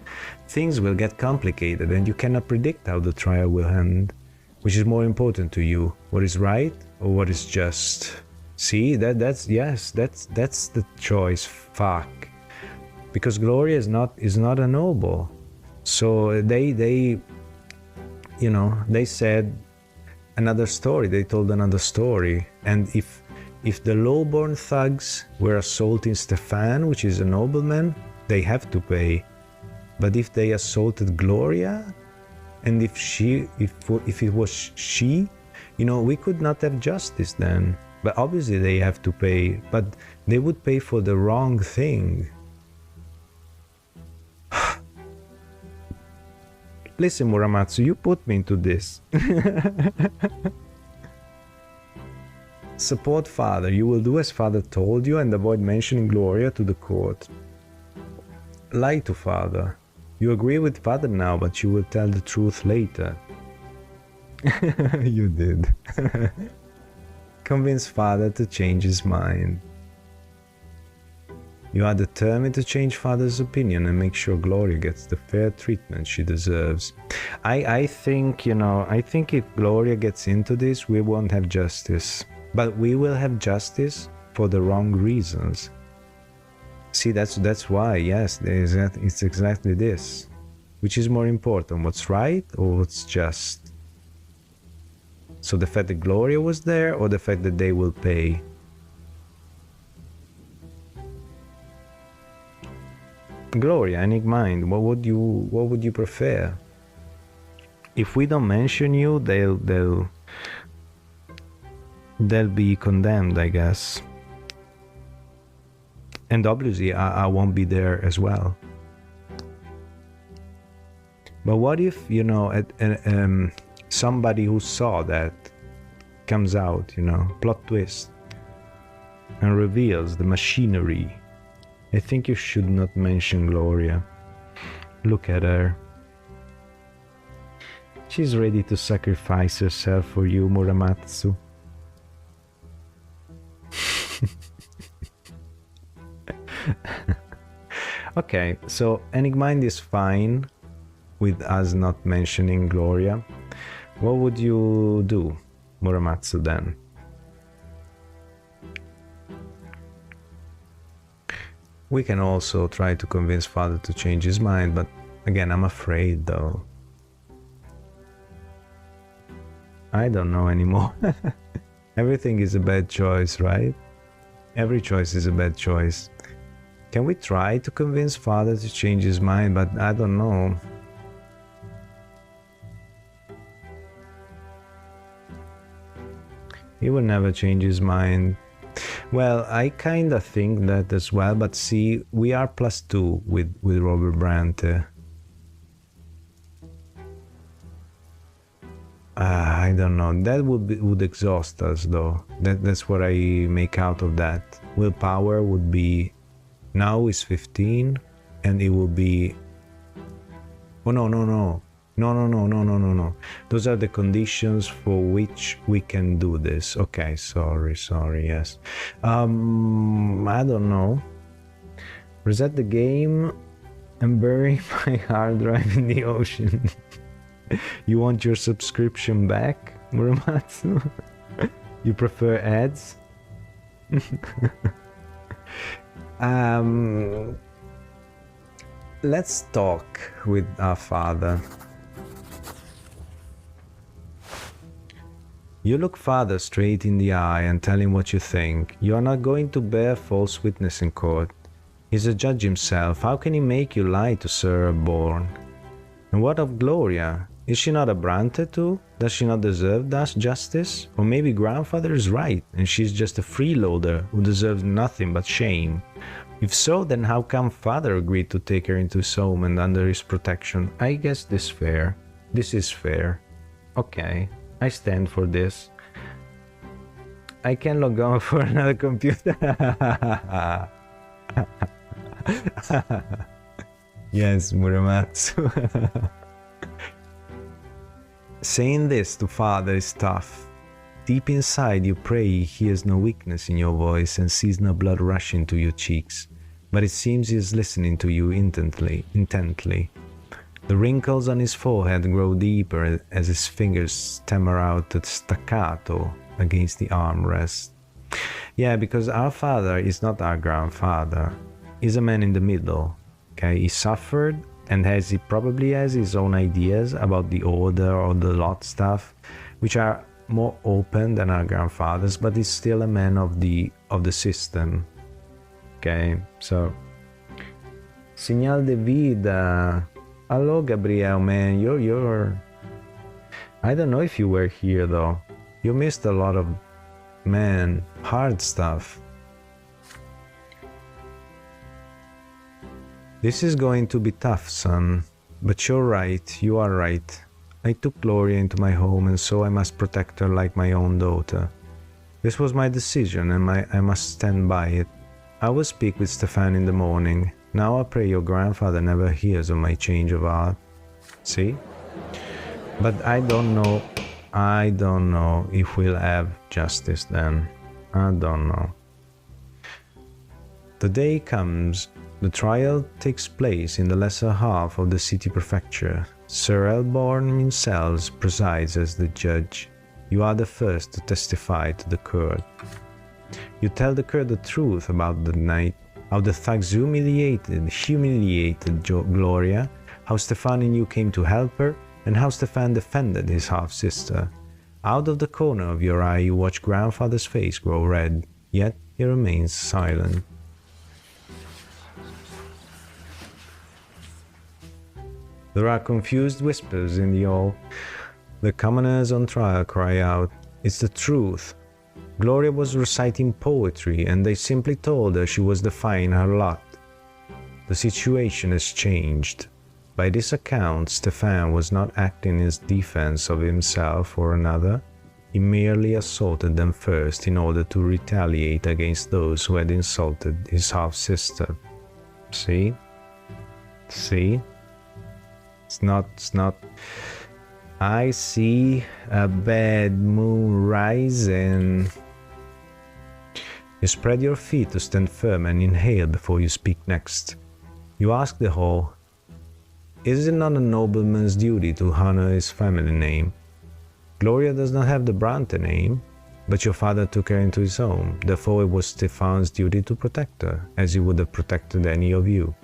things will get complicated and you cannot predict how the trial will end. Which is more important to you? What is right or what is just? See, that's the choice. Fuck. Because Gloria is not a noble. So they said another story. They told another story. And if the low-born thugs were assaulting Stefan, which is a nobleman, they have to pay. But if they assaulted Gloria, and if it was she, we could not have justice then. But obviously they have to pay. But they would pay for the wrong thing. Listen, Muramatsu, you put me into this. Support father. You will do as father told you and avoid mentioning Gloria to the court. Lie to father. You agree with father now, but you will tell the truth later. You did. Convince father to change his mind. You are determined to change father's opinion and make sure Gloria gets the fair treatment she deserves. I think, you know, I think if Gloria gets into this, we won't have justice. But we will have justice for the wrong reasons. See, that's why, yes, it's exactly this. Which is more important, what's right or what's just? So the fact that Gloria was there or the fact that they will pay? Gloria, Enigmind, what would you prefer? If we don't mention you, they'll be condemned, I guess. And obviously I won't be there as well. But what if, you know, somebody who saw that comes out, you know, plot twist, and reveals the machinery? I think you should not mention Gloria. Look at her. She's ready to sacrifice herself for you, Muramatsu. Okay, so Enigmind is fine with us not mentioning Gloria. What would you do, Muramatsu, then? We can also try to convince father to change his mind, but again, I'm afraid though. I don't know anymore. Everything is a bad choice, right? Every choice is a bad choice. Can we try to convince father to change his mind? But I don't know. He will never change his mind. Well, I kind of think that as well, but see, we are +2 with Robert Brante. I don't know. That would exhaust us, though. That's what I make out of that. Willpower would be, now is 15, and it will be. Oh no. No. Those are the conditions for which we can do this. Okay, sorry, yes. I don't know. Reset the game and bury my hard drive in the ocean. You want your subscription back, Muramatsu? You prefer ads? Let's talk with our father. You look father straight in the eye and tell him what you think. You are not going to bear false witness in court. He's a judge himself. How can he make you lie to Sir Born? And what of Gloria? Is she not a Brante too? Does she not deserve justice? Or maybe grandfather is right and she's just a freeloader who deserves nothing but shame. If so, then how come father agreed to take her into his home and under his protection? I guess this is fair. Okay. I stand for this. I can log on for another computer. Yes, Muramatsu. Saying this to father is tough. Deep inside you pray he hears no weakness in your voice and sees no blood rushing to your cheeks, but it seems he is listening to you intently. The wrinkles on his forehead grow deeper as his fingers stammer out a staccato against the armrest. Yeah, because our father is not our grandfather. He's a man in the middle. Okay, he suffered and he probably has his own ideas about the order or the lot stuff, which are more open than our grandfathers, but he's still a man of the system. Okay, so Señal de vida. Hello, Gabriel, man. You're. I don't know if you were here though. You missed a lot of, man, hard stuff. This is going to be tough, son. But you're right. You are right. I took Gloria into my home, and so I must protect her like my own daughter. This was my decision, and I must stand by it. I will speak with Stefan in the morning. Now I pray your grandfather never hears of my change of heart. See? But I don't know if we'll have justice then? I don't know. The day comes. The trial takes place in the lesser half of the city prefecture. Sir Elborn himself presides as the judge. You are the first to testify to the court. You tell the court the truth about the night, how the thugs humiliated Gloria, how Stefan and you came to help her, and how Stefan defended his half-sister. Out of the corner of your eye you watch grandfather's face grow red, yet he remains silent. There are confused whispers in the hall. The commoners on trial cry out, "It's the truth." Gloria was reciting poetry and they simply told her she was defying her lot. The situation has changed. By this account, Stefan was not acting in defense of himself or another. He merely assaulted them first in order to retaliate against those who had insulted his half-sister. See? See? It's not... I see a bad moon rising. You spread your feet to stand firm and inhale before you speak next. You ask the hall, "Is it not a nobleman's duty to honor his family name? Gloria does not have the Brante name, but your father took her into his home, therefore it was Stefan's duty to protect her, as he would have protected any of you."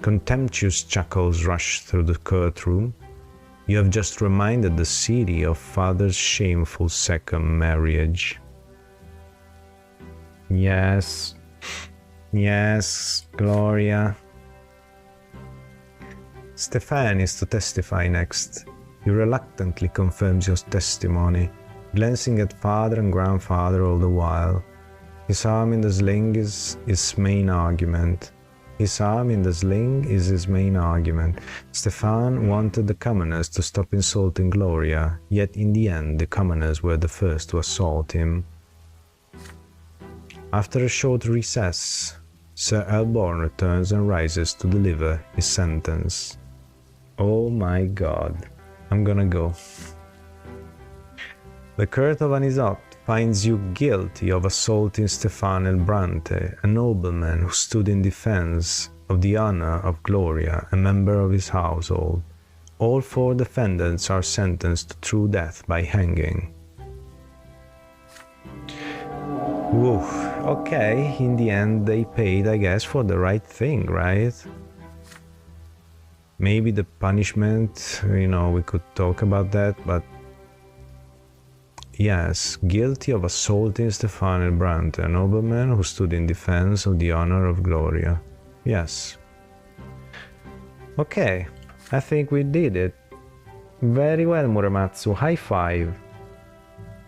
Contemptuous chuckles rush through the courtroom. You have just reminded the city of father's shameful second marriage. Yes, yes, Gloria. Stefan is to testify next. He reluctantly confirms your testimony, glancing at father and grandfather all the while. His arm in the sling is his main argument. Stefan wanted the commoners to stop insulting Gloria, yet in the end the commoners were the first to assault him. After a short recess, Sir Elborn returns and rises to deliver his sentence. Oh my god, I'm gonna go. The court of Anisot finds you guilty of assaulting Stefan El Brante, a nobleman who stood in defense of the honor of Gloria, a member of his household. All 4 defendants are sentenced to true death by hanging. Woof. Okay, in the end they paid, I guess, for the right thing, right? Maybe the punishment, we could talk about that, but yes, guilty of assaulting Stefan El Brante, a nobleman who stood in defense of the honor of Gloria. Yes. Okay, I think we did it. Very well, Muramatsu. High five.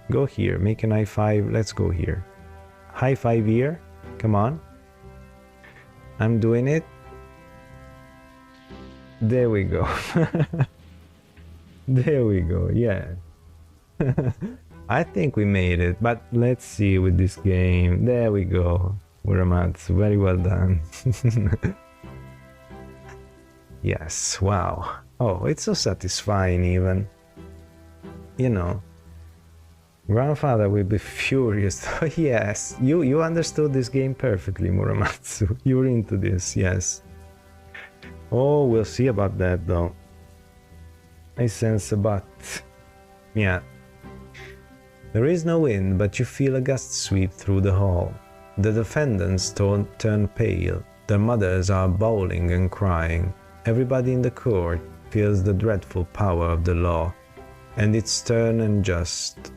Go here, make an high five. Let's go here. High five here. Come on. I'm doing it. There we go. There we go, yeah. I think we made it, but let's see with this game. There we go. Muramatsu, very well done. Yes, wow. Oh, it's so satisfying even. Grandfather will be furious. Yes, you understood this game perfectly, Muramatsu. You're into this, yes. Oh, we'll see about that though. I sense a but. Yeah. There is no wind, but you feel a gust sweep through the hall. The defendants turn pale. Their mothers are bawling and crying. Everybody in the court feels the dreadful power of the law, and it's stern and just.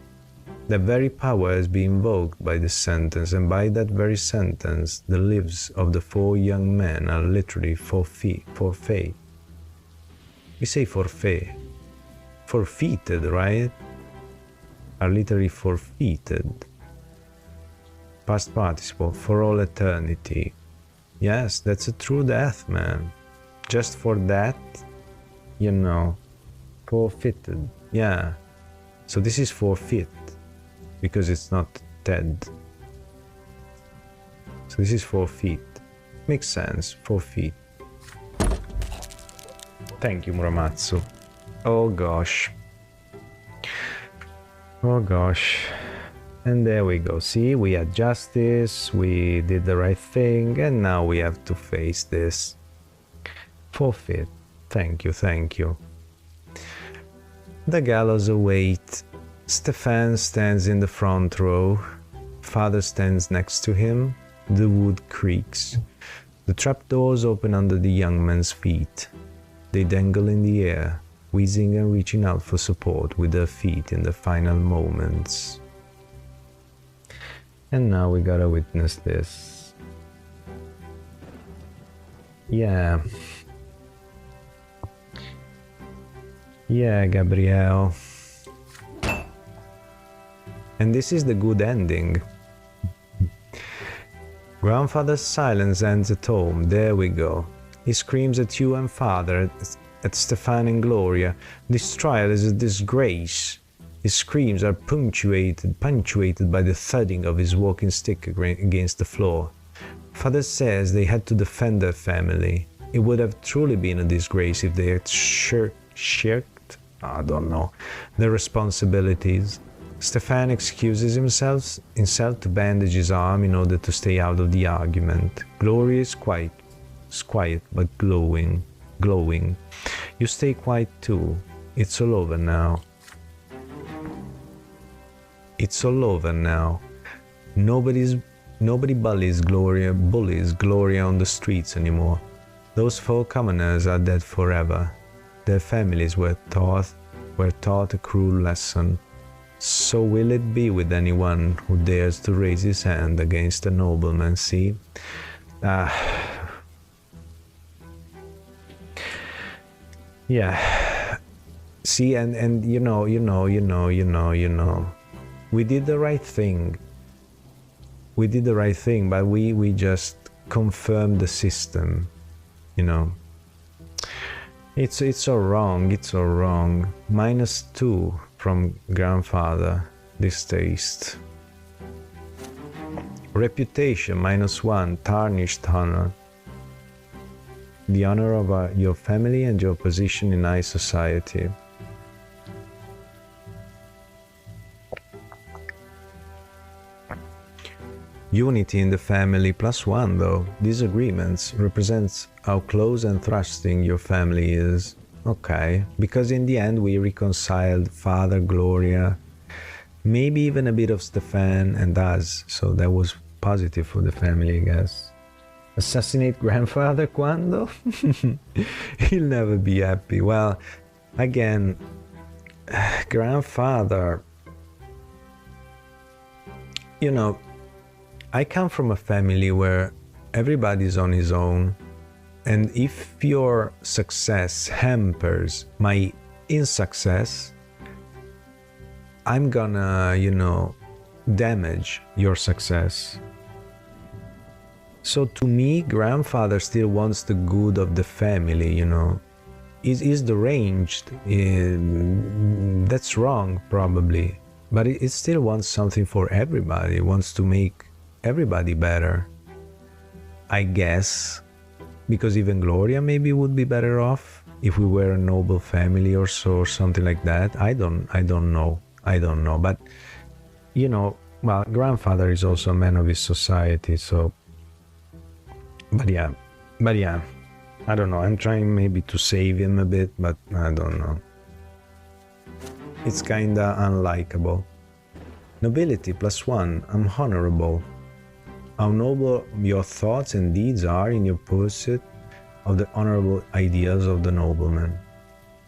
The very power has been invoked by this sentence, and by that very sentence, the lives of the 4 young men are literally forfeit. We say forfeit. Forfeited, right? Are literally forfeited. Past participle, for all eternity. Yes, that's a true death, man. Just for that, forfeited. Yeah. So this is forfeit, because it's not dead. So this is forfeit. Makes sense, forfeit. Thank you, Muramatsu. Oh gosh. Oh gosh. And there we go. See, we had justice, we did the right thing, and now we have to face this. Forfeit. Thank you, thank you. The gallows await. Stefan stands in the front row. Father stands next to him. The wood creaks. The trapdoors open under the young man's feet. They dangle in the air, wheezing and reaching out for support with their feet in the final moments. And now we gotta witness this. Yeah. Yeah, Gabrielle. And this is the good ending. Grandfather's silence ends at home. There we go. He screams at you and father, at Stefan and Gloria. This trial is a disgrace. His screams are punctuated by the thudding of his walking stick against the floor. Father says they had to defend their family. It would have truly been a disgrace if they had shirked, I don't know, their responsibilities. Stefan excuses himself to bandage his arm in order to stay out of the argument. Gloria is quiet but glowing. You stay quiet too. It's all over now. It's all over now. Nobody bullies Gloria on the streets anymore. Those four commoners are dead forever. Their families were taught a cruel lesson. So will it be with anyone who dares to raise his hand against a nobleman, see? Yeah. See, and you know. We did the right thing. But we just confirmed the system, you know. It's all wrong. -2 from grandfather. Distaste. Reputation -1. Tarnished honor. The honor of your family and your position in high society. Unity in the family +1 though. Disagreements represents how close and trusting your family is. Okay, because in the end we reconciled Father, Gloria, maybe even a bit of Stefan and us, so that was positive for the family, I guess. Assassinate grandfather quando? He'll never be happy. Well, again, grandfather, you know, I come from a family where everybody's on his own, and if your success hampers my insuccess, I'm gonna, damage your success. So to me, grandfather still wants the good of the family, He's deranged. That's wrong, probably. But it still wants something for everybody. It wants to make everybody better, I guess, because even Gloria maybe would be better off if we were a noble family or so, or something like that. I don't know, but well, grandfather is also a man of his society, so but yeah, I don't know, I'm trying maybe to save him a bit, but I don't know, it's kinda unlikable. Nobility +1. I'm honorable. How noble your thoughts and deeds are in your pursuit of the honorable ideals of the nobleman.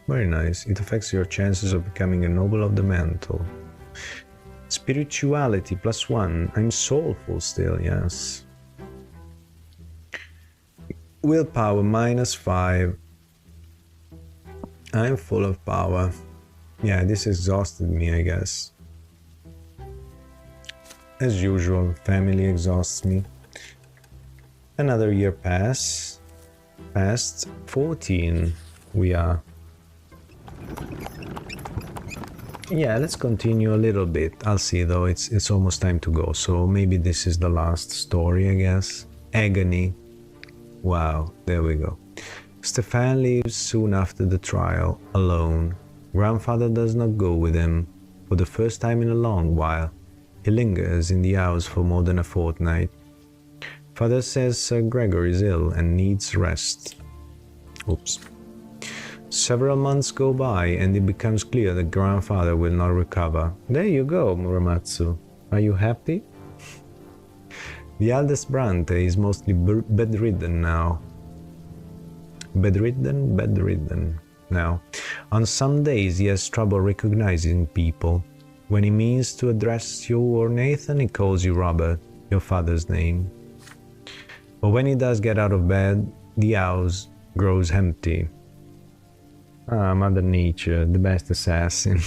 Very nice. It affects your chances of becoming a noble of the mantle. Spirituality +1. I'm soulful still, yes. Willpower -5. I'm full of power. Yeah, this exhausted me, I guess. As usual, family exhausts me. Another year passed. 14 we are. Yeah, let's continue a little bit. I'll see though, it's almost time to go, so maybe this is the last story, I guess. Agony. Wow, there we go. Stefan leaves soon after the trial, alone. Grandfather does not go with him for the first time in a long while. He lingers in the house for more than a fortnight. Father says Sir Gregor is ill and needs rest. Oops. Several months go by and it becomes clear that grandfather will not recover. There you go, Muramatsu. Are you happy? The eldest Brante is mostly bedridden now. Bedridden now. On some days he has trouble recognizing people. When he means to address you or Nathan, he calls you Robert, your father's name. But when he does get out of bed, the house grows empty. Ah, Mother Nature, the best assassin.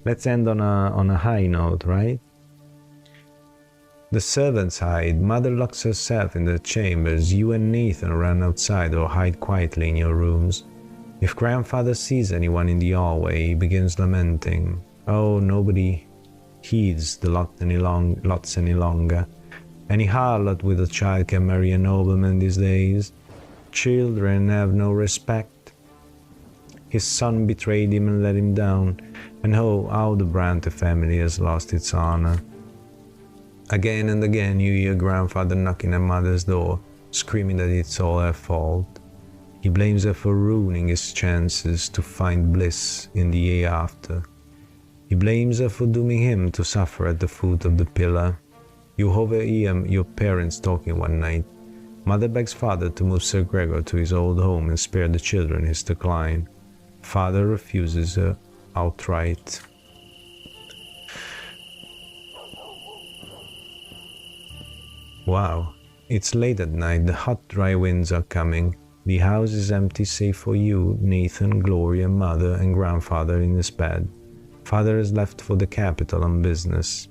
Let's end on a high note, right? The servants hide. Mother locks herself in the chambers. You and Nathan run outside or hide quietly in your rooms. If grandfather sees anyone in the hallway, he begins lamenting. Oh, nobody heeds the lots any longer. Any harlot with a child can marry a nobleman these days. Children have no respect. His son betrayed him and let him down. And oh, how the Brante family has lost its honor. Again and again you hear grandfather knocking at mother's door, screaming that it's all her fault. He blames her for ruining his chances to find bliss in the hereafter. He blames her for dooming him to suffer at the foot of the pillar. You overhear your parents talking one night. Mother begs father to move Sir Gregor to his old home and spare the children his decline. Father refuses her outright. Wow, it's late at night, the hot dry winds are coming. The house is empty save for you, Nathan, Gloria, mother and grandfather in his bed. Father has left for the capital on business.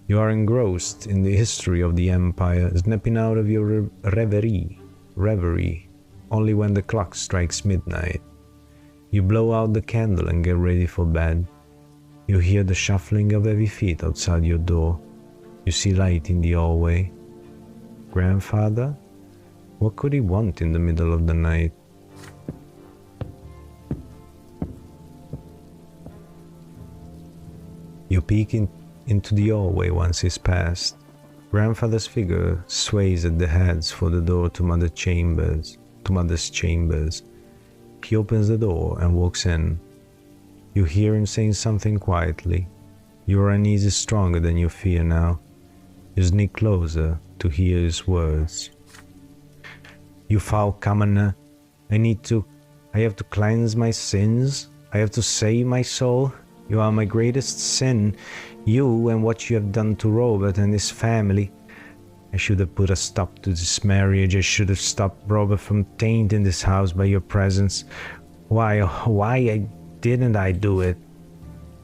You are engrossed in the history of the empire, snapping out of your reverie, only when the clock strikes midnight. You blow out the candle and get ready for bed. You hear the shuffling of heavy feet outside your door. You see light in the hallway. Grandfather? What could he want in the middle of the night? You peek into the hallway once he's passed. Grandfather's figure sways at the heads for the door to mother's chambers. He opens the door and walks in. You hear him saying something quietly. Your unease is stronger than your fear now. You sneak closer to hear his words. You foul commoner, I have to cleanse my sins. I have to save my soul. You are my greatest sin. You and what you have done to Robert and his family. I should have put a stop to this marriage. I should have stopped Robert from tainting this house by your presence. Why didn't I do it?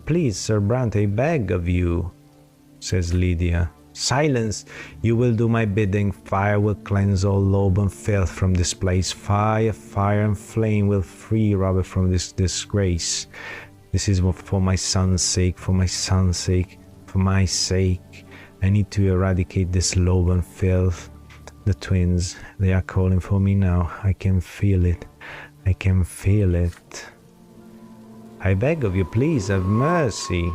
Please, Sir Brante, I beg of you, says Lydia. Silence! You will do my bidding. Fire will cleanse all lobe and filth from this place. Fire and flame will free Robert from this disgrace. This is for my son's sake, for my sake. I need to eradicate this lobe and filth. The twins, they are calling for me now. I can feel it. I beg of you, please, have mercy.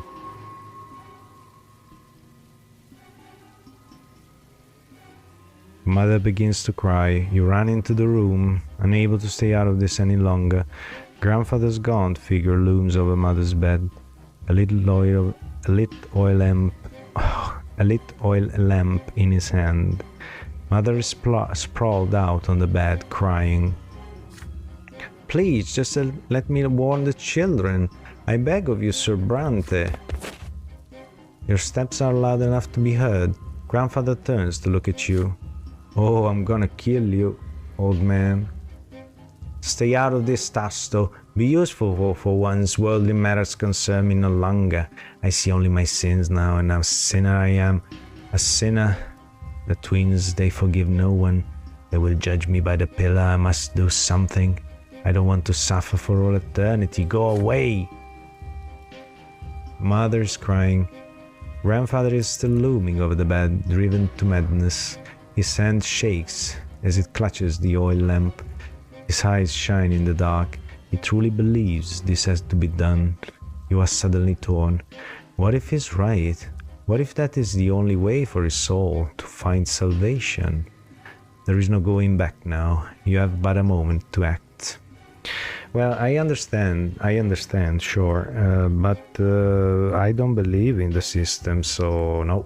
Mother begins to cry. You run into the room, unable to stay out of this any longer. Grandfather's gaunt figure looms over mother's bed. A lit oil lamp in his hand. Mother is sprawled out on the bed, crying. Please, just let me warn the children. I beg of you, Sir Brante. Your steps are loud enough to be heard. Grandfather turns to look at you. Oh, I'm gonna kill you, old man. Stay out of this, Tasto. Be useful for once. Worldly matters concern me no longer. I see only my sins now, and a sinner I am. A sinner. The twins, they forgive no one. They will judge me by the pillar. I must do something. I don't want to suffer for all eternity. Go away. Mother's crying. Grandfather is still looming over the bed, driven to madness. His hand shakes as it clutches the oil lamp. His eyes shine in the dark. He truly believes this has to be done. You are suddenly torn. What if he's right? What if that is the only way for his soul to find salvation? There is no going back now. You have but a moment to act. Well, I understand, sure, but I don't believe in the system, so no.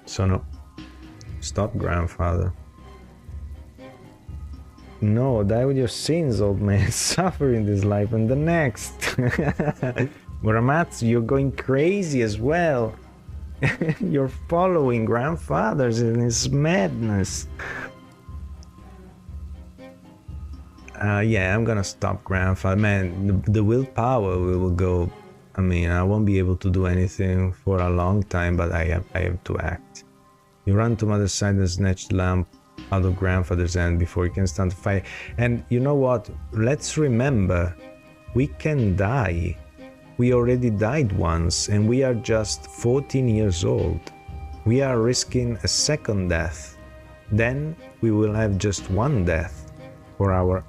So no. Stop, grandfather. No, die with your sins, old man. Suffer in this life and the next. Muramatsu, you're going crazy as well. You're following grandfathers in his madness. Yeah, I'm gonna stop, grandfather. Man, the willpower will go. I mean, I won't be able to do anything for a long time, but I have to act. You run to mother's side and snatch the lamp out of grandfather's hand before you can stand the fire. And you know what? Let's remember, we can die. We already died once, and we are just 14 years old. We are risking a second death. Then we will have just one death for our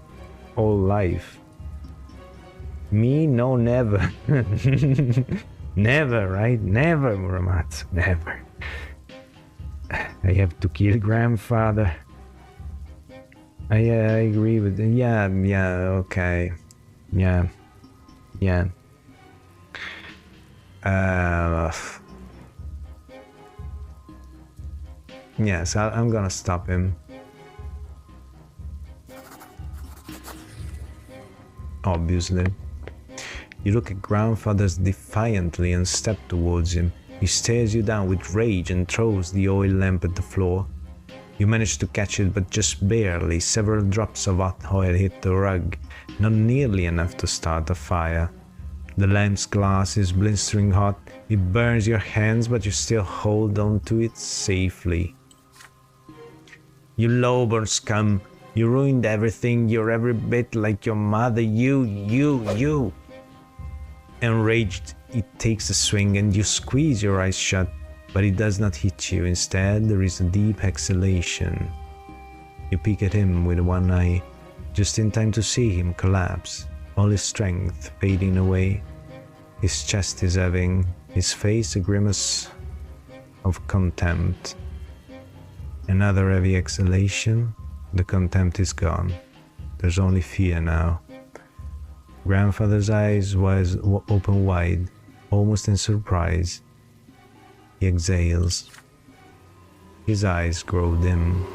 whole life. Me? No, never. Never, right? Never, Muramatsu, never. I have to kill grandfather. I agree with it. Yeah, okay. Yeah. Yes, I'm gonna stop him. Obviously. You look at grandfather defiantly and step towards him. He stares you down with rage and throws the oil lamp at the floor. You manage to catch it, but just barely. Several drops of hot oil hit the rug, not nearly enough to start a fire. The lamp's glass is blistering hot. It burns your hands, but you still hold on to it safely. You lowborn scum! You ruined everything. You're every bit like your mother. You! Enraged, it takes a swing and you squeeze your eyes shut, but it does not hit you. Instead, there is a deep exhalation. You peek at him with one eye, just in time to see him collapse, all his strength fading away. His chest is heaving, his face a grimace of contempt. Another heavy exhalation. The contempt is gone. There's only fear now. Grandfather's eyes was open wide, almost in surprise. He exhales. His eyes grow dim.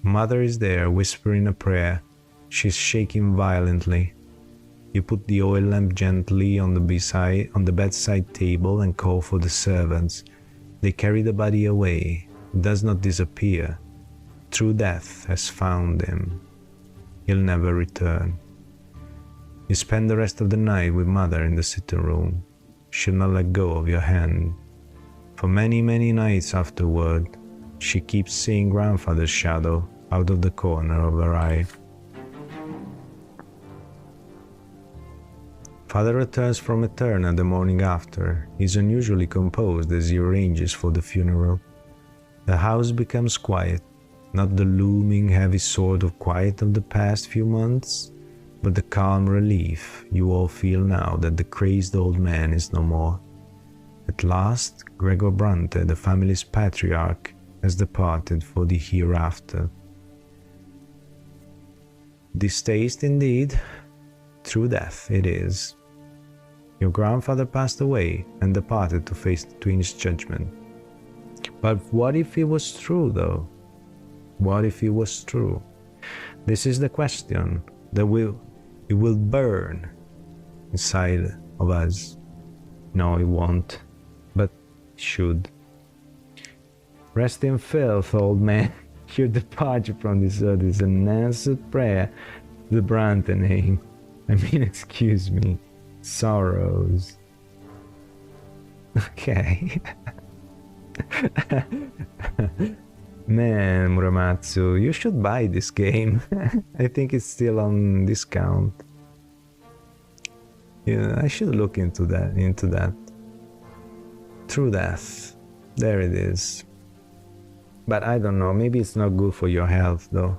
Mother is there, whispering a prayer. She's shaking violently. You put the oil lamp gently on the bedside table and call for the servants. They carry the body away. It does not disappear. True death has found him. He'll never return. You spend the rest of the night with mother in the sitting room. She'll not let go of your hand. For many, many nights afterward, she keeps seeing grandfather's shadow out of the corner of her eye. Father returns from Eterna the morning after. He's unusually composed as he arranges for the funeral. The house becomes quiet, not the looming heavy sort of quiet of the past few months, but the calm relief you all feel now that the crazed old man is no more. At last, Sir Brante, the family's patriarch, has departed for the hereafter. Distaste indeed, true death it is. Your grandfather passed away and departed to face the twins' judgment. But what if it was true, though? What if it was true? This is the question that it will burn inside of us. No, it won't, but it should. Rest in filth, old man. Your departure from this earth is an answered prayer to the Brante name. I mean, excuse me, sorrows. Okay. Man, Muramatsu, you should buy this game. I think it's still on discount. Yeah, I should look into that. True death. There it is. But I don't know, maybe it's not good for your health though.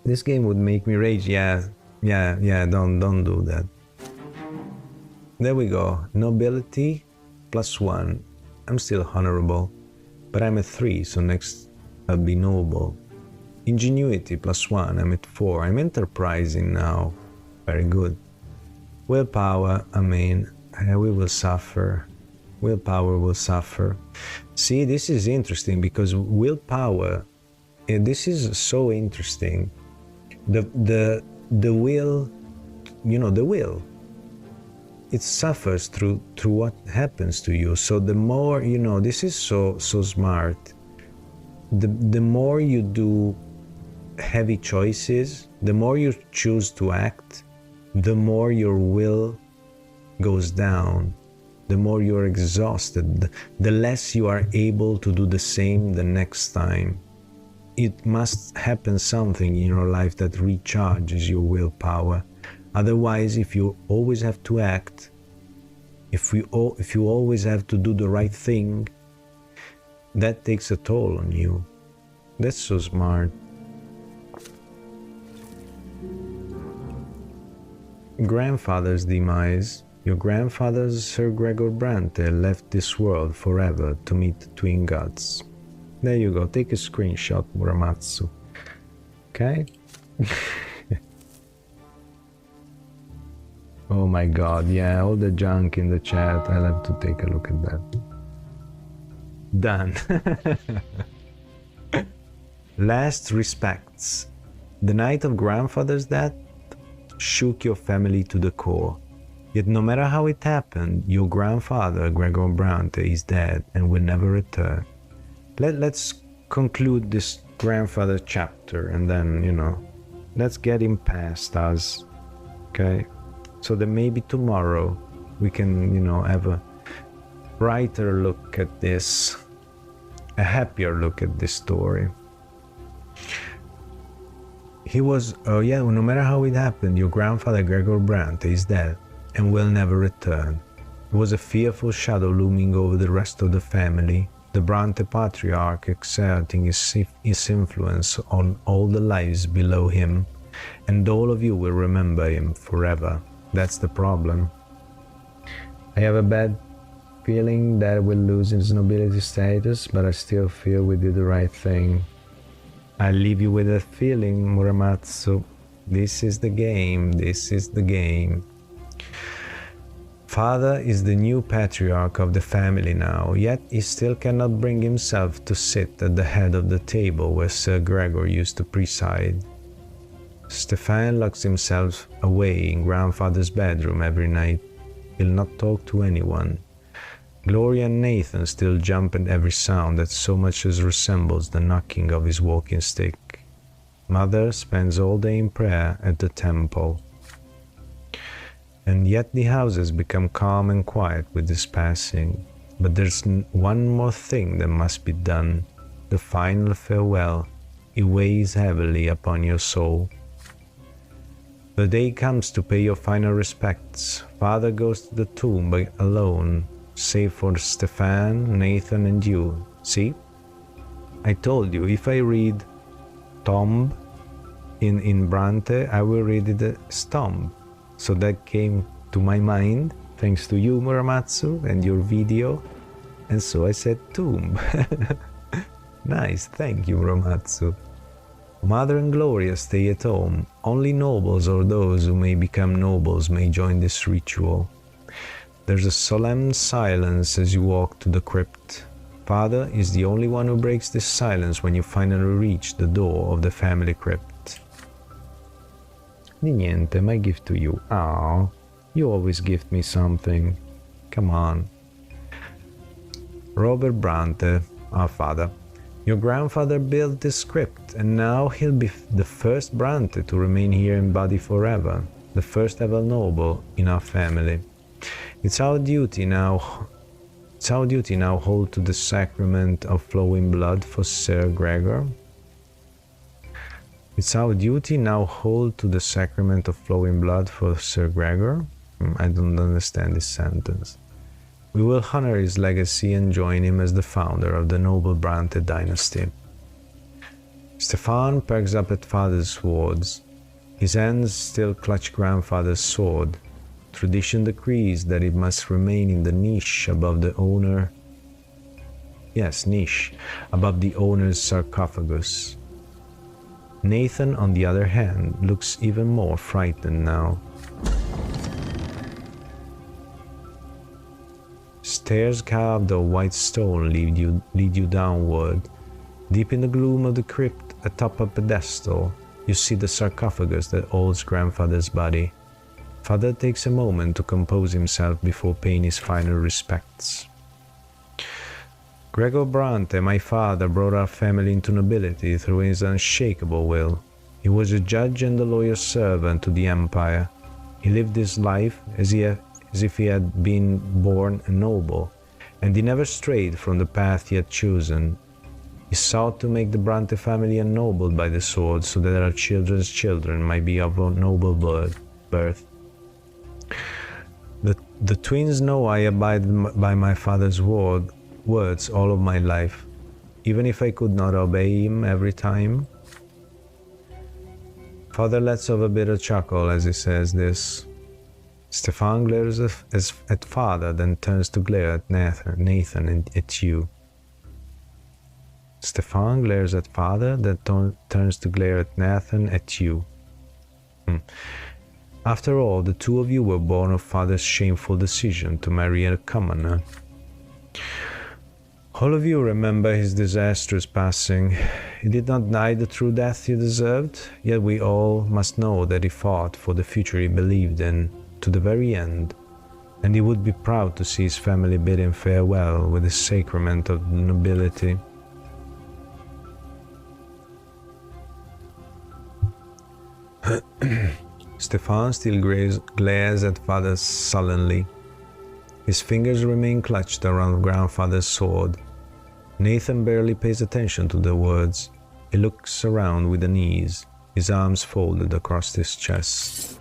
This game would make me rage. Yeah, don't do that. There we go. Nobility +1. I'm still honorable, but I'm at 3, so next I'll be noble. Ingenuity +1. I'm at 4. I'm enterprising now. Very good. Willpower, I mean, we will suffer. Willpower will suffer. See, this is interesting because willpower, this is so interesting. The will, you know, the will, it suffers through what happens to you. So the more, you know, this is so smart. The more you do heavy choices, the more you choose to act, the more your will goes down, the more you're exhausted, the less you are able to do the same the next time. It must happen something in your life that recharges your willpower. Otherwise, if you always have to act, if you always have to do the right thing, that takes a toll on you. That's so smart. Grandfather's demise. Your grandfather, Sir Gregor Brante, left this world forever to meet the twin gods. There you go, take a screenshot, Muramatsu. Okay? Oh my god, yeah, all the junk in the chat, I'll have to take a look at that. Done. Last respects. The night of grandfather's death shook your family to the core. Yet no matter how it happened, your grandfather, Gregor Brante, is dead and will never return. Let's conclude this grandfather chapter and then, you know, let's get him past us, okay? So that maybe tomorrow we can, you know, have a brighter look at this, a happier look at this story. He was, oh yeah, no matter how it happened, your grandfather Gregor Brante is dead and will never return. There was a fearful shadow looming over the rest of the family, the Brante patriarch exerting his influence on all the lives below him, and all of you will remember him forever. That's the problem. I have a bad feeling that we'll lose his nobility status, but I still feel we did the right thing. I leave you with that feeling, Muramatsu. This is the game, this is the game. Father is the new patriarch of the family now, yet he still cannot bring himself to sit at the head of the table where Sir Gregor used to preside. Stefan locks himself away in grandfather's bedroom every night. He'll not talk to anyone. Gloria and Nathan still jump at every sound that so much as resembles the knocking of his walking stick. Mother spends all day in prayer at the temple. And yet the house has become calm and quiet with his passing. But there's one more thing that must be done. The final farewell. It weighs heavily upon your soul. The day comes to pay your final respects. Father goes to the tomb but alone, save for Stefan, Nathan and you. See? I told you, if I read tomb in Brante, I will read it as tomb. So that came to my mind, thanks to you, Muramatsu, and your video. And so I said tomb. Nice, thank you, Muramatsu. Mother and Gloria stay at home. Only nobles or those who may become nobles may join this ritual. There's a solemn silence as you walk to the crypt. Father is the only one who breaks this silence when you finally reach the door of the family crypt. Di niente, my gift to you. Oh, you always gift me something. Come on. Robert Brante, our father. Your grandfather built this crypt, and now he'll be the first Brante to remain here in body forever, the first ever noble in our family. It's our duty now hold to the sacrament of flowing blood for Sir Gregor. It's our duty now hold to the sacrament of flowing blood for Sir Gregor. I don't understand this sentence. We will honor his legacy and join him as the founder of the noble Brante dynasty. Stefan perks up at father's swords. His hands still clutch grandfather's sword. Tradition decrees that it must remain in the niche above the owner. Yes, niche, above the owner's sarcophagus. Nathan, on the other hand, looks even more frightened now. Stairs carved of white stone lead you downward. Deep in the gloom of the crypt, atop a pedestal, you see the sarcophagus that holds grandfather's body. Father takes a moment to compose himself before paying his final respects. Gregor Brante, my father, brought our family into nobility through his unshakable will. He was a judge and a loyal servant to the empire. He lived his life as if he had been born a noble, and he never strayed from the path he had chosen. He sought to make the Brante family ennobled by the sword so that our children's children might be of a noble birth. The twins know I abide by my father's words all of my life, even if I could not obey him every time. Father lets off a bitter chuckle as he says this. Stefan glares at father, then turns to glare at Nathan and at you. Stefan glares at father, then turns to glare at Nathan at you. After all, the two of you were born of father's shameful decision to marry a commoner. All of you remember his disastrous passing. He did not die the true death he deserved, yet we all must know that he fought for the future he believed in, to the very end, and he would be proud to see his family bid him farewell with the sacrament of nobility. Stefan still glares at father sullenly. His fingers remain clutched around grandfather's sword. Nathan barely pays attention to the words. He looks around with unease, his arms folded across his chest.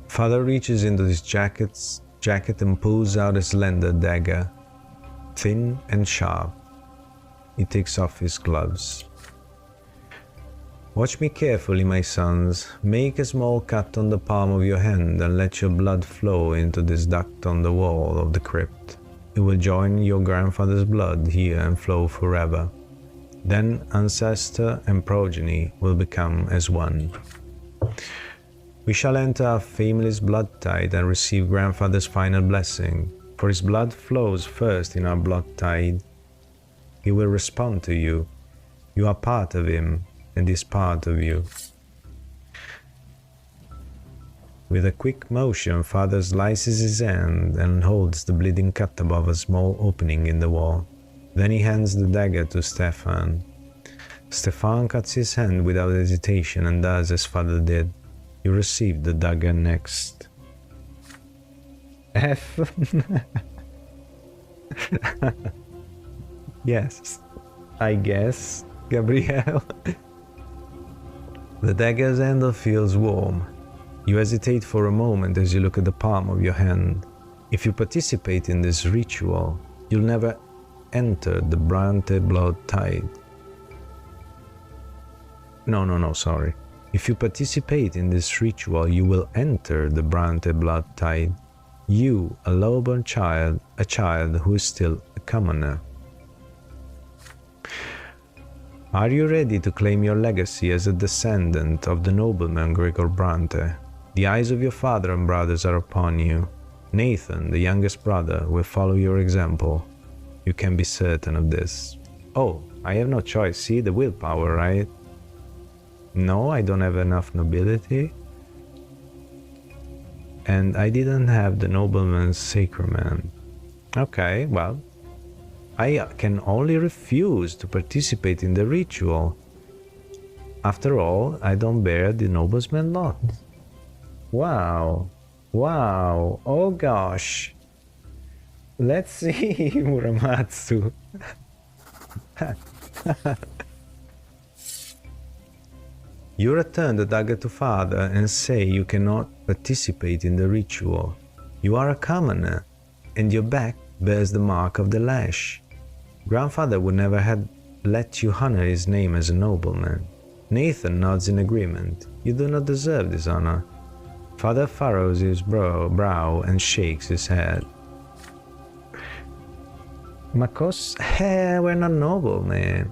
Father reaches into his jacket and pulls out a slender dagger, thin and sharp. He takes off his gloves. Watch me carefully, my sons. Make a small cut on the palm of your hand and let your blood flow into this duct on the wall of the crypt. It will join your grandfather's blood here and flow forever. Then ancestor and progeny will become as one. We shall enter our family's blood tide and receive grandfather's final blessing, for his blood flows first in our blood tide. He will respond to you. You are part of him, and is part of you. With a quick motion, father slices his hand and holds the bleeding cut above a small opening in the wall. Then he hands the dagger to Stefan. Stefan cuts his hand without hesitation and does as father did. You receive the dagger next. F. Yes, I guess, Gabrielle. The dagger's handle feels warm. You hesitate for a moment as you look at the palm of your hand. If you participate in this ritual, you'll never enter the Brante blood tide. No, sorry. If you participate in this ritual, you will enter the Brante blood tide. You, a lowborn child, a child who is still a commoner. Are you ready to claim your legacy as a descendant of the nobleman Gregor Brante? The eyes of your father and brothers are upon you. Nathan, the youngest brother, will follow your example. You can be certain of this. Oh, I have no choice. See, the willpower, right? No, I don't have enough nobility. And I didn't have the nobleman's sacrament. Okay, well, I can only refuse to participate in the ritual. After all, I don't bear the nobleman's lot. Wow, oh gosh. Let's see, Muramatsu. You return the dagger to father and say you cannot participate in the ritual. You are a commoner, and your back bears the mark of the lash. Grandfather would never have let you honor his name as a nobleman. Nathan nods in agreement. You do not deserve this honor. Father furrows his brow and shakes his head. Makos, we're not noblemen.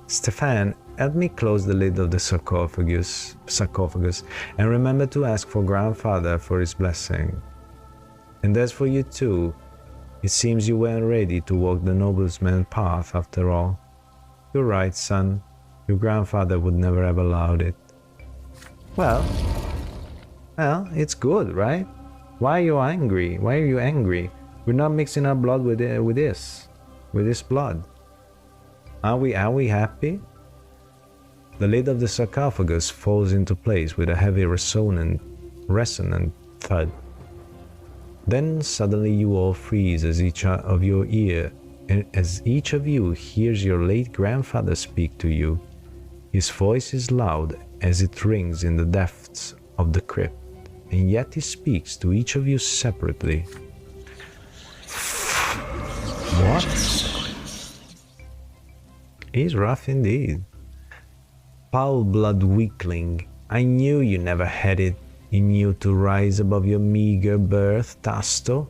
Stefan, help me close the lid of the sarcophagus, and remember to ask for grandfather for his blessing. And as for you too, it seems you weren't ready to walk the nobleman's path after all. You're right, son. Your grandfather would never have allowed it. Well, it's good, right? Why are you angry? Why are you angry? We're not mixing our blood with this blood. Are we happy? The lid of the sarcophagus falls into place with a heavy resonant thud. Then suddenly you all freeze as each of you hears your late grandfather speak to you. His voice is loud as it rings in the depths of the crypt, and yet he speaks to each of you separately. What? He's rough indeed. Foul blood weakling, I knew you never had it in you to rise above your meager birth, Tasto.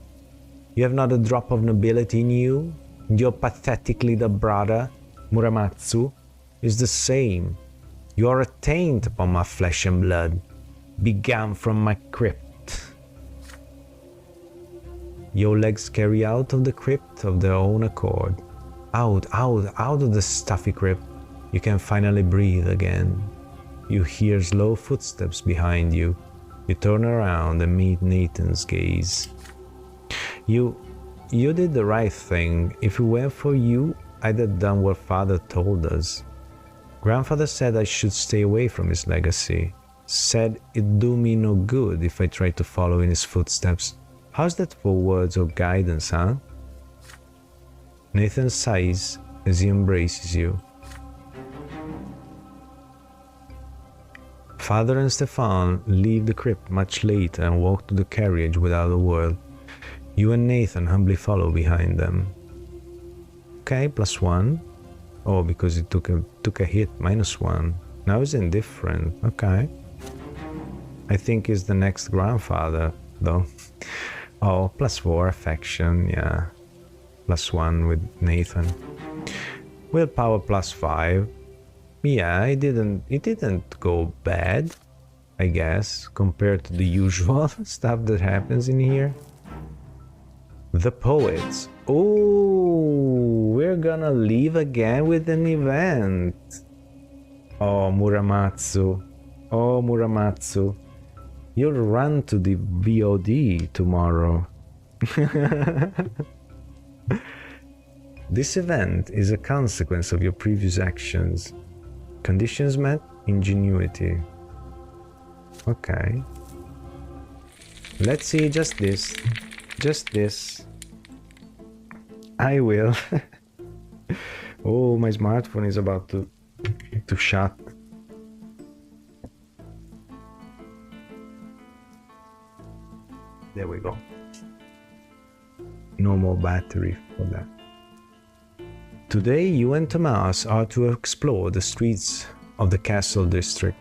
You have not a drop of nobility in you. Your pathetic little brother, Muramatsu, is the same. You are a taint upon my flesh and blood, begun from my crypt. Your legs carry out of the crypt of their own accord. Out of the stuffy crypt, you can finally breathe again. You hear slow footsteps behind you. You turn around and meet Nathan's gaze. You did the right thing. If it weren't for you, I'd have done what Father told us. Grandfather said I should stay away from his legacy. Said it'd do me no good if I tried to follow in his footsteps. How's that for words of guidance, huh? Nathan sighs as he embraces you. Father and Stefan leave the crypt much later and walk to the carriage without a word. You and Nathan humbly follow behind them. Okay, +1. Oh, because it took a hit, -1. Now it's indifferent. Okay. I think he's the next grandfather, though. Oh, +4 affection, yeah. +1 with Nathan. Willpower +5. Yeah, it didn't go bad, I guess, compared to the usual stuff that happens in here. The poets. Oh, we're gonna leave again with an event. Oh, Muramatsu. Oh, Muramatsu. You'll run to the VOD tomorrow. This event is a consequence of your previous actions. Conditions met, ingenuity. Okay. Let's see just this. Just this. I will. Oh, my smartphone is about to shut. There we go. No more battery for that. Today you and Tomas are to explore the streets of the castle district.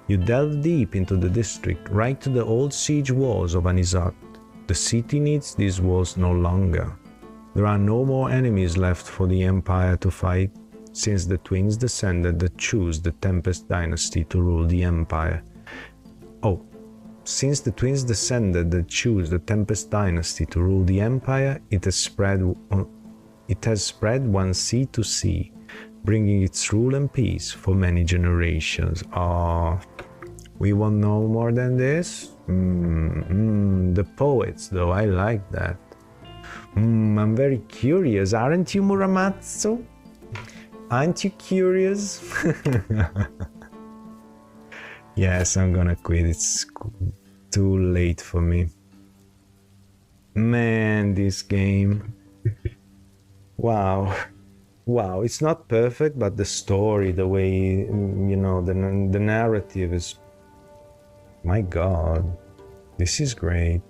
You delve deep into the district, right to the old siege walls of Anisat. The city needs these walls no longer. There are no more enemies left for the Empire to fight, since the twins descended that choose the Tempest dynasty to rule the Empire. Since the twins descended that choose the Tempest dynasty to rule the Empire, it has spread one sea to sea, bringing its rule and peace for many generations. We want no more than this? The poets, though, I like that. I'm very curious, aren't you, Muramatsu? Aren't you curious? Yes, I'm gonna quit. It's too late for me. Man, this game. Wow, it's not perfect, but the story, the way, the narrative is, my God, this is great.